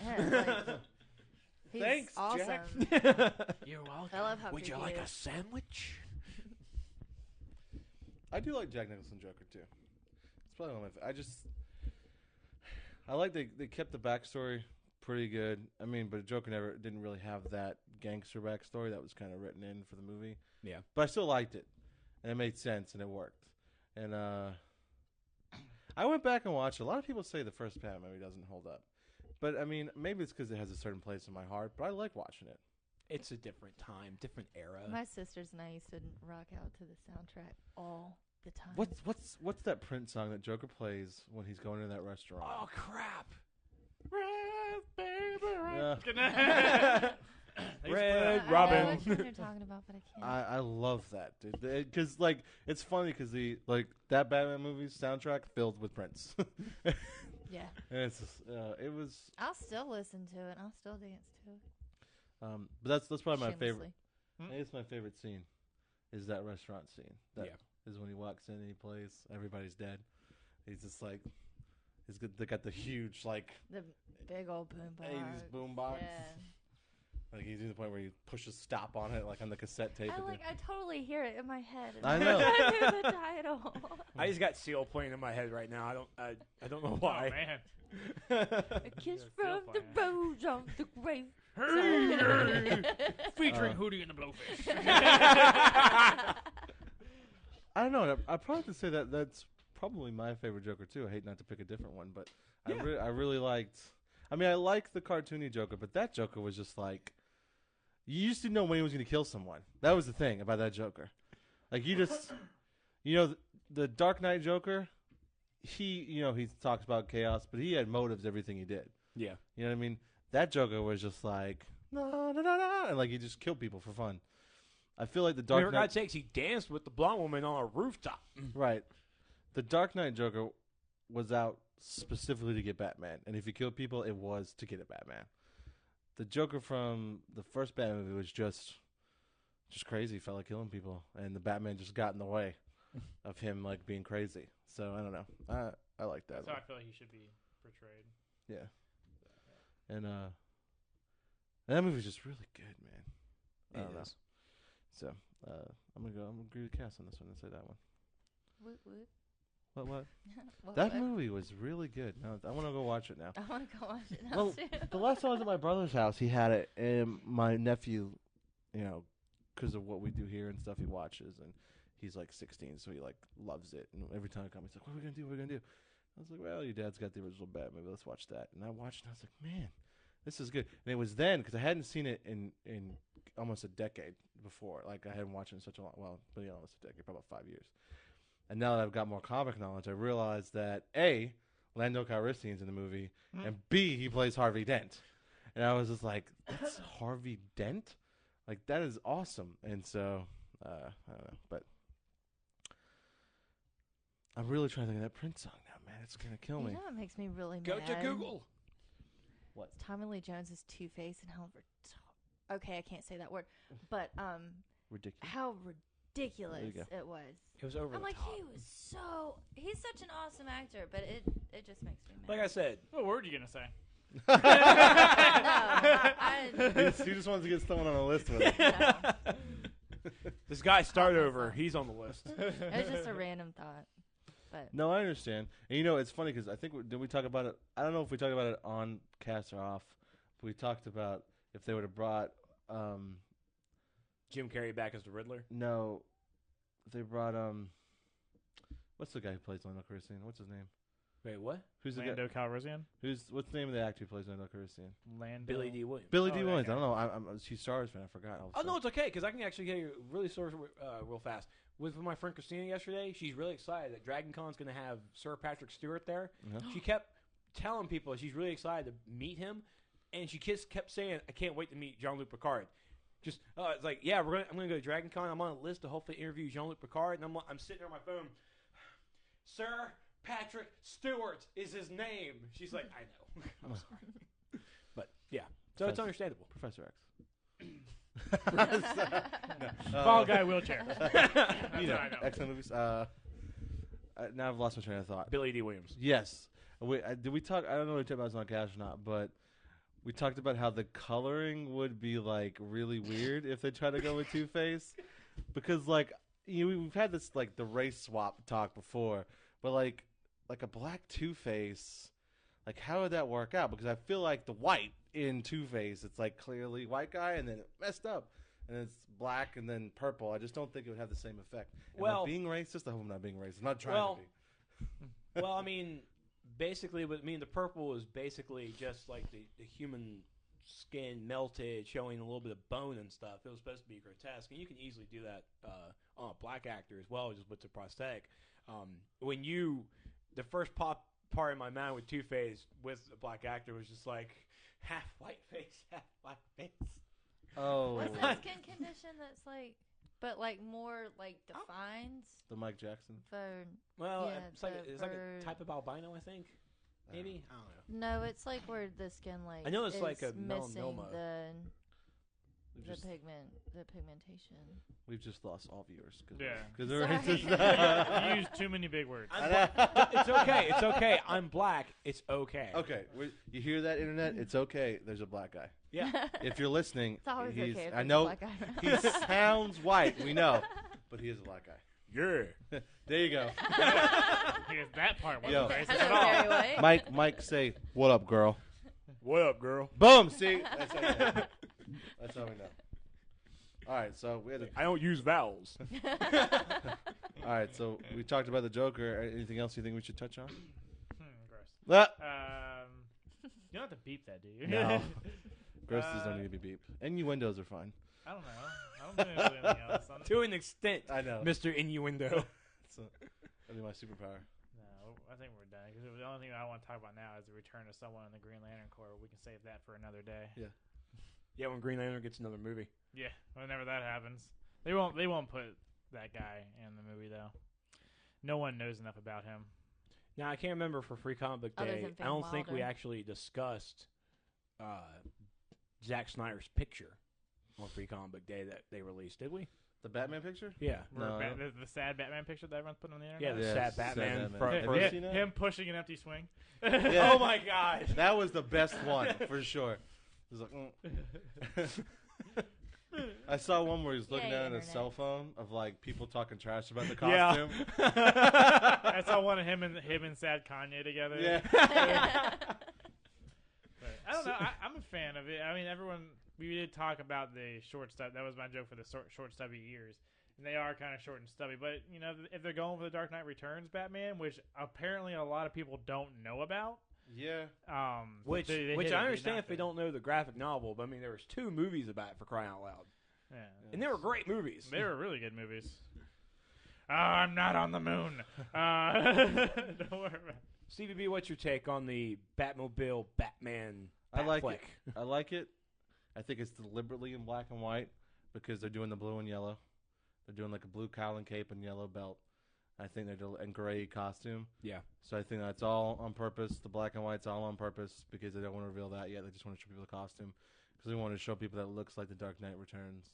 yeah, like, he's Thanks, awesome. Jack. You're welcome. I love how Would you creepy like he a is. sandwich? I do like Jack Nicholson Joker too. It's probably one of my. I like they kept the backstory pretty good. I mean, but Joker didn't really have that gangster backstory that was kind of written in for the movie. Yeah. But I still liked it, and it made sense, and it worked. And I went back and watched. A lot of people say the first Batman movie doesn't hold up, but I mean, maybe it's because it has a certain place in my heart. But I like watching it. It's a different time, different era. My sisters and I used to rock out to the soundtrack all the time. What's that Prince song that Joker plays when he's going to that restaurant? Oh crap! Yeah. Red I Robin. know which one you're talking about, but I can't. I love that, dude. Because like it's funny because that Batman movie soundtrack filled with Prince. Yeah. And it's just, it was. I'll still listen to it. I'll still dance to it. But that's probably my favorite. Shamelessly. I think it's my favorite scene. Is that restaurant scene? That Yeah. is when he walks in and he plays. Everybody's dead. He's just like. They got the huge like. The big old boombox. 80s boombox. Yeah. Like he's to the point where he pushes stop on it, like on the cassette tape. I totally hear it in my head. I know. I hear the title. I just got Seal playing in my head right now. I don't know Oh why. man. A kiss Yeah, from still the rose on the grave. Featuring Hootie and the Blowfish. I don't know. I probably have to say that's probably my favorite Joker too. I hate not to pick a different one, but Yeah. I really liked. I mean, I like the cartoony Joker, but that Joker was just like you used to know when he was going to kill someone. That was the thing about that Joker. Like you just, the Dark Knight Joker. He talks about chaos, but he had motives. Everything he did. Yeah. You know what I mean? That Joker was just like no, and like he just killed people for fun. I feel like the Dark For Knight. God's sakes, he danced with the blonde woman on a rooftop. Right. The Dark Knight Joker was out specifically to get Batman, and if he killed people, it was to get at Batman. The Joker from the first Batman movie was just crazy, felt like killing people, and the Batman just got in the way of him like being crazy. So I don't know. I like that. That's how I feel like he should be portrayed. Yeah. And that movie was just really good, man. I don't know. So I'm gonna agree with Cass on this one and say that one. Woot woot. What? What, That what? movie was really good. No, I want to go watch it now. I want to go watch it now Well, too. the last time I was at my brother's house, he had it, and my nephew, because of what we do here and stuff, he watches, and he's like 16, so he like loves it. And every time I come, he's like, "What are we gonna do? What are we gonna do?" I was like, "Well, your dad's got the original Batman. Maybe let's watch that." And I watched, and I was like, "Man, this is good." And it was then because I hadn't seen it in almost a decade before. Like I hadn't watched it in such a long, almost a decade, probably about 5 years. And now that I've got more comic knowledge, I realize that A, Lando Calrissian's in the movie, and B, he plays Harvey Dent. And I was just like, that's Harvey Dent? Like, that is awesome. And so, I don't know. But I'm really trying to think of that Prince song now, man. It's going to kill me. You know what makes me really Go mad? to Google. What? Tommy Lee Jones' Two-Face and how okay, I can't say that word, but Ridiculous. how ridiculous There you go. it was. It was over I'm the like, top. he's such an awesome actor, but it just makes me mad. Like I said, What word are you gonna say? No, He just wants to get someone on a list with it. no. this guy start Call over. myself. He's on the list. It was just a random thought. But No, I understand. And it's funny because I think, did we talk about it? I don't know if we talked about it on cast or off. But we talked about if they would have brought, Jim Carrey back as the Riddler. no, they brought, what's the guy who plays Lando Calrissian? What's his name? Wait, what? Who's the guy? Lando Calrissian. What's the name of the actor who plays Lando Calrissian? Lando. Billy D. Williams. Billy Oh, D. that Williams. guy. I don't know. I'm a huge Star Wars fan. I forgot. Oh, no, it's okay, because I can actually get you really sort of real fast. With my friend Christina yesterday, she's really excited that Dragon Con's going to have Sir Patrick Stewart there. Uh-huh. She kept telling people she's really excited to meet him, and she kept saying, I can't wait to meet Jean-Luc Picard. Just, it's like, yeah, I'm going to go to Dragon Con. I'm on a list to hopefully interview Jean-Luc Picard, and I'm sitting there on my phone. Sir Patrick Stewart is his name. She's like, I know. I'm sorry. But, yeah. So it's understandable. Professor X. Bald guy wheelchair. That's You know, what I know. X-Men movies. Now I've lost my train of thought. Billy D. Williams. Yes. Did we talk? I don't know if we talked about this on Cash or not, but we talked about how the coloring would be like really weird if they try to go with Two-Face, because like we've had this like the race swap talk before, but like a black Two-Face, like how would that work out? Because I feel like the white in Two-Face, it's like clearly white guy and then it messed up, and it's black and then purple. I just don't think it would have the same effect. Well, being racist, I hope I'm not being racist. I'm not trying well, to be. Well, I mean, basically, the purple is basically just like the human skin melted, showing a little bit of bone and stuff. It was supposed to be grotesque, and you can easily do that on a black actor as well, just with the prosthetic. The first part in my mind with Two-Face with a black actor was just like half white face, half black face. Oh, what's that skin condition that's like, but like more like defines the Mike Jackson. for? Well, Yeah, it's like a type of albino, I think. Maybe I don't know. No, it's like where the skin like I know it's is like a missing melanoma. the pigmentation. We've just lost all viewers. Yeah. Because they're Sorry. racist. You use too many big words. It's okay. It's okay. I'm black. It's okay. Okay, you hear that, internet? It's okay. There's a black guy. Yeah. If you're listening, It's always he's. okay. If I there's a know black guy around. he sounds white. We know, but he is a black guy. Yeah. There you go. Because that part Yo. wasn't racist Hello, at all. Barry White. Mike, say what up, girl. What up, girl? Boom. See, that's how we know. That's how we know. All right, so we had to. I don't use vowels. All right, so we talked about the Joker. Anything else you think we should touch on? Gross. Ah! You don't have to beep that, do you? No. Grosses don't need to be beeped. Innuendos are fine. I don't know. I don't think there's anything else. To an extent, I know. Mr. Innuendo. So, that'd be my superpower. No, I think we're done. Because the only thing I want to talk about now is the return of someone in the Green Lantern Corps. We can save that for another day. Yeah, when Green Lantern gets another movie. Yeah, whenever that happens, they won't put that guy in the movie though. No one knows enough about him. Now, I can't remember for Free Comic Book Other Day. than I don't Van think we Wilder. actually discussed Zack Snyder's picture on Free Comic Book Day that they released, did we? The Batman picture? Yeah. No. The sad Batman picture that everyone's put on the Yeah, internet. the Yeah, sad sad Batman. Batman. For, Have you for, seen that? Him pushing an empty swing. Yeah. oh, my God. That was the best one, for sure. It was like, I saw one where he was looking Yay, at it on his internet. cell phone of like people talking trash about the Yeah. costume. I saw one of him and Sad Kanye together. Yeah. But I don't know. I'm a fan of it. I mean, we did talk about the short stub. That was my joke for the short stubby ears. And they are kind of short and stubby. But, you know, if they're going for the Dark Knight Returns Batman, which apparently a lot of people don't know about. Yeah. Which they I did understand if not they don't know the graphic novel, but I mean, there was 2 movies about it, for crying out loud. Yeah. And they were great movies. They were really good movies. I'm not on the moon. Don't worry about it. Stevie B, what's your take on the Batmobile Batman I like Batfleck? it. I like it. I think it's deliberately in black and white because they're doing the blue and yellow. They're doing like a blue cowl and cape and yellow belt. I think they're and gray costume. Yeah. So I think that's all on purpose. The black and white's all on purpose because they don't want to reveal that yet. They just want to show people the costume because they want to show people that it looks like the Dark Knight Returns.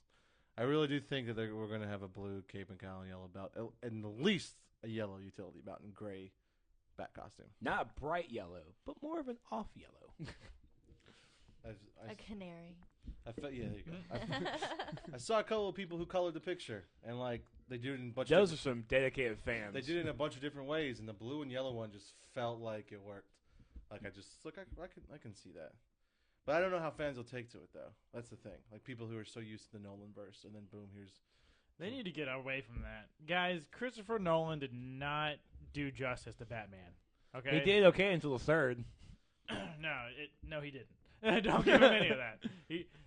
I really do think that we're going to have a blue cape and cowl and yellow belt, and at least a yellow utility belt and gray bat costume. Not bright yellow, but more of an off yellow. A canary. I felt, yeah, there you go. I saw a couple of people who colored the picture, and like they did it in a bunch. Those are some dedicated fans. They did it in a bunch of different ways, and the blue and yellow one just felt like it worked. Like I can see that, but I don't know how fans will take to it though. That's the thing. Like people who are so used to the Nolan verse, and then boom, here's. They need to get away from that. Guys, Christopher Nolan did not do justice to Batman. Okay? He did okay until the third. No, he didn't. Don't give him any of that.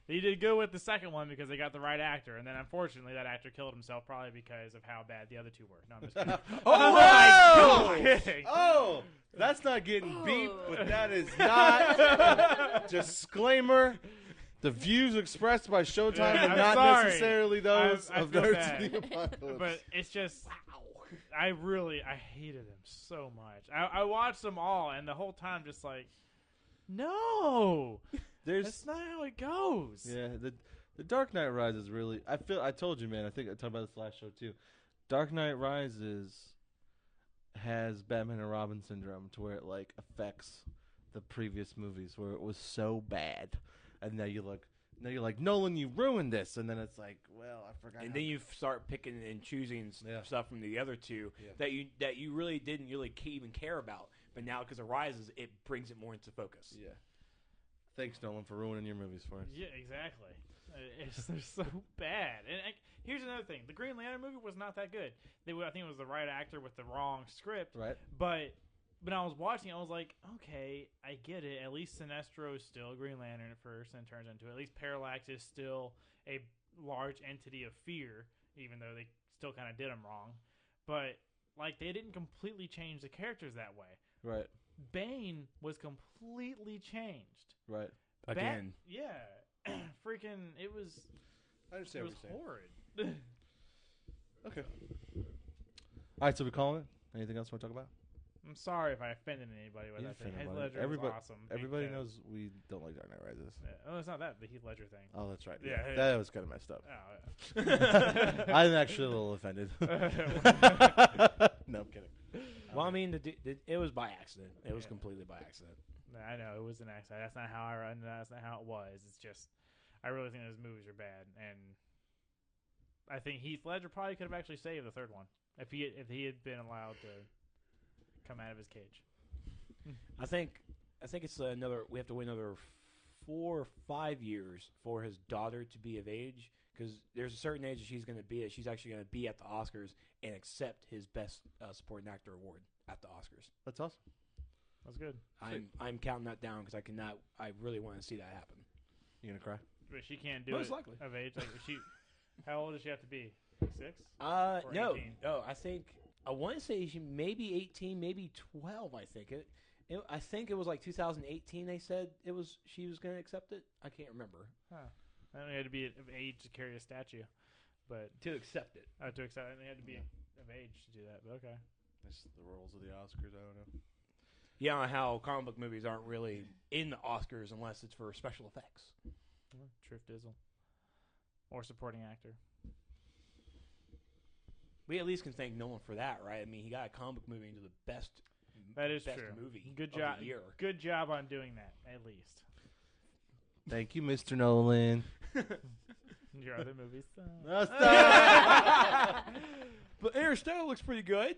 He did good with the second one because they got the right actor, and then unfortunately that actor killed himself probably because of how bad the other 2 were. No, I'm just kidding. Oh I'm kidding. Oh, that's not getting beat, but that is not. Disclaimer: the views expressed by Showtime Yeah, are I'm not sorry. necessarily those I of feel Nerds bad. of the Apocalypse. But it's just, I hated him so much. I watched them all, and the whole time just like, no, that's not how it goes. Yeah, the Dark Knight Rises really. I told you, man. I think I talked about this last show too. Dark Knight Rises has Batman and Robin syndrome to where it like affects the previous movies where it was so bad, and now you're like Nolan, you ruined this, and then it's like, well, I forgot. And then you start picking and choosing stuff from the other 2 that you really didn't even care about, but now because it rises, it brings it more into focus. Yeah. Thanks, Nolan, for ruining your movies for us. Yeah, exactly. They're so bad. And here's another thing: the Green Lantern movie was not that good. I think it was the right actor with the wrong script. Right. But when I was watching it, I was like, okay, I get it. At least Sinestro is still a Green Lantern at first, and turns into at least Parallax is still a large entity of fear, even though they still kind of did him wrong. But like, they didn't completely change the characters that way. Right. Bane was completely changed. Right. Again. Freaking, it was. I understand It was what you're horrid. saying. Okay. All right, so we calling it. Anything else you want to talk about? I'm sorry if I offended anybody with You that thing. offended Heath nobody. Ledger Everybody- was awesome. Everybody Big fan. knows we don't like Dark Knight Rises. Yeah. Oh, it's not that. The Heath Ledger thing. Oh, that's right. Yeah, yeah. That was kind of messed up. Oh, yeah. I'm actually a little offended. No, I'm kidding. Well, I mean, it was by accident. It was completely by accident. I know, it was an accident. That's not how I run. That's not how it was. It's just, I really think those movies are bad. And I think Heath Ledger probably could have actually saved the third one if he had been allowed to come out of his cage. I think it's another. We have to wait another 4 or 5 years for his daughter to be of age, because there's a certain age that she's going to be at. She's actually going to be at the Oscars and accept his Best Supporting Actor award at the Oscars. That's awesome. That's good. I'm counting that down because I cannot. I really want to see that happen. You gonna cry? But she can't do Most it likely. of age. Like she, how old does she have to be? 6? Or No, 18? no. I want to say she maybe 18, maybe 12. I think it was like 2018. They said she was going to accept it. I can't remember. Huh. I don't know, you had to be of age to carry a statue, but To accept it. to accept, they had to be of age to do that. But okay. That's the rules of the Oscars. I don't know. Yeah, how comic book movies aren't really in the Oscars unless it's for special effects. Triff Dizzle. Or supporting actor. We at least can thank Nolan for that, right? I mean, he got a comic book movie into the best. That is best true. movie. Good of job. The year. Good job on doing that, at least. Thank you, Mr. Nolan. Your other movies. No, stop. But Interstellar looks pretty good.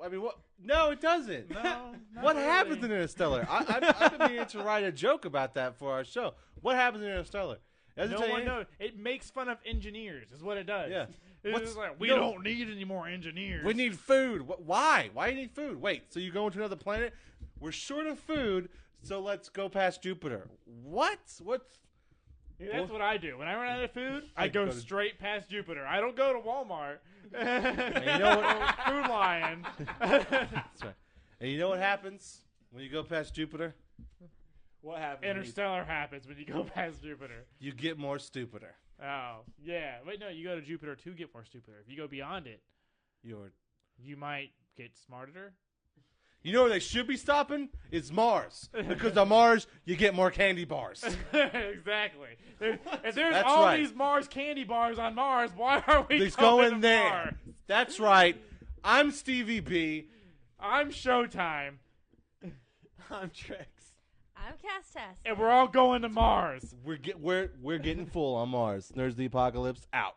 I mean, what? No, it doesn't. No, not What really. happens in Interstellar? I've been meaning to write a joke about that for our show. What happens in Interstellar? No one knows. It makes fun of engineers, is what it does. Yeah. It's What's- just like, we no. don't need any more engineers. We need food. Why? Why do you need food? Wait, so you go into another planet? We're short of food, so let's go past Jupiter. What? What's... Yeah, that's what I do. When I run out of food, I I go go to- straight past Jupiter. I don't go to Walmart. you know what? Food Lion. That's right. And you know what happens when you go past Jupiter? What happened? Interstellar happens when you go past Jupiter. You get more stupider. Oh, yeah. Wait, no, you go to Jupiter to get more stupider. If you go beyond it, You're... you might get smarter. You know where they should be stopping? It's Mars. Because on Mars, you get more candy bars. Exactly. If there's That's all right. these Mars candy bars on Mars, why are we Let's going go to in there. Mars? That's right. I'm Stevie B. I'm Showtime, I'm Trex. I'm Casstasstic. and we're all going to Mars. We're getting full on Mars. Nerds the Apocalypse out.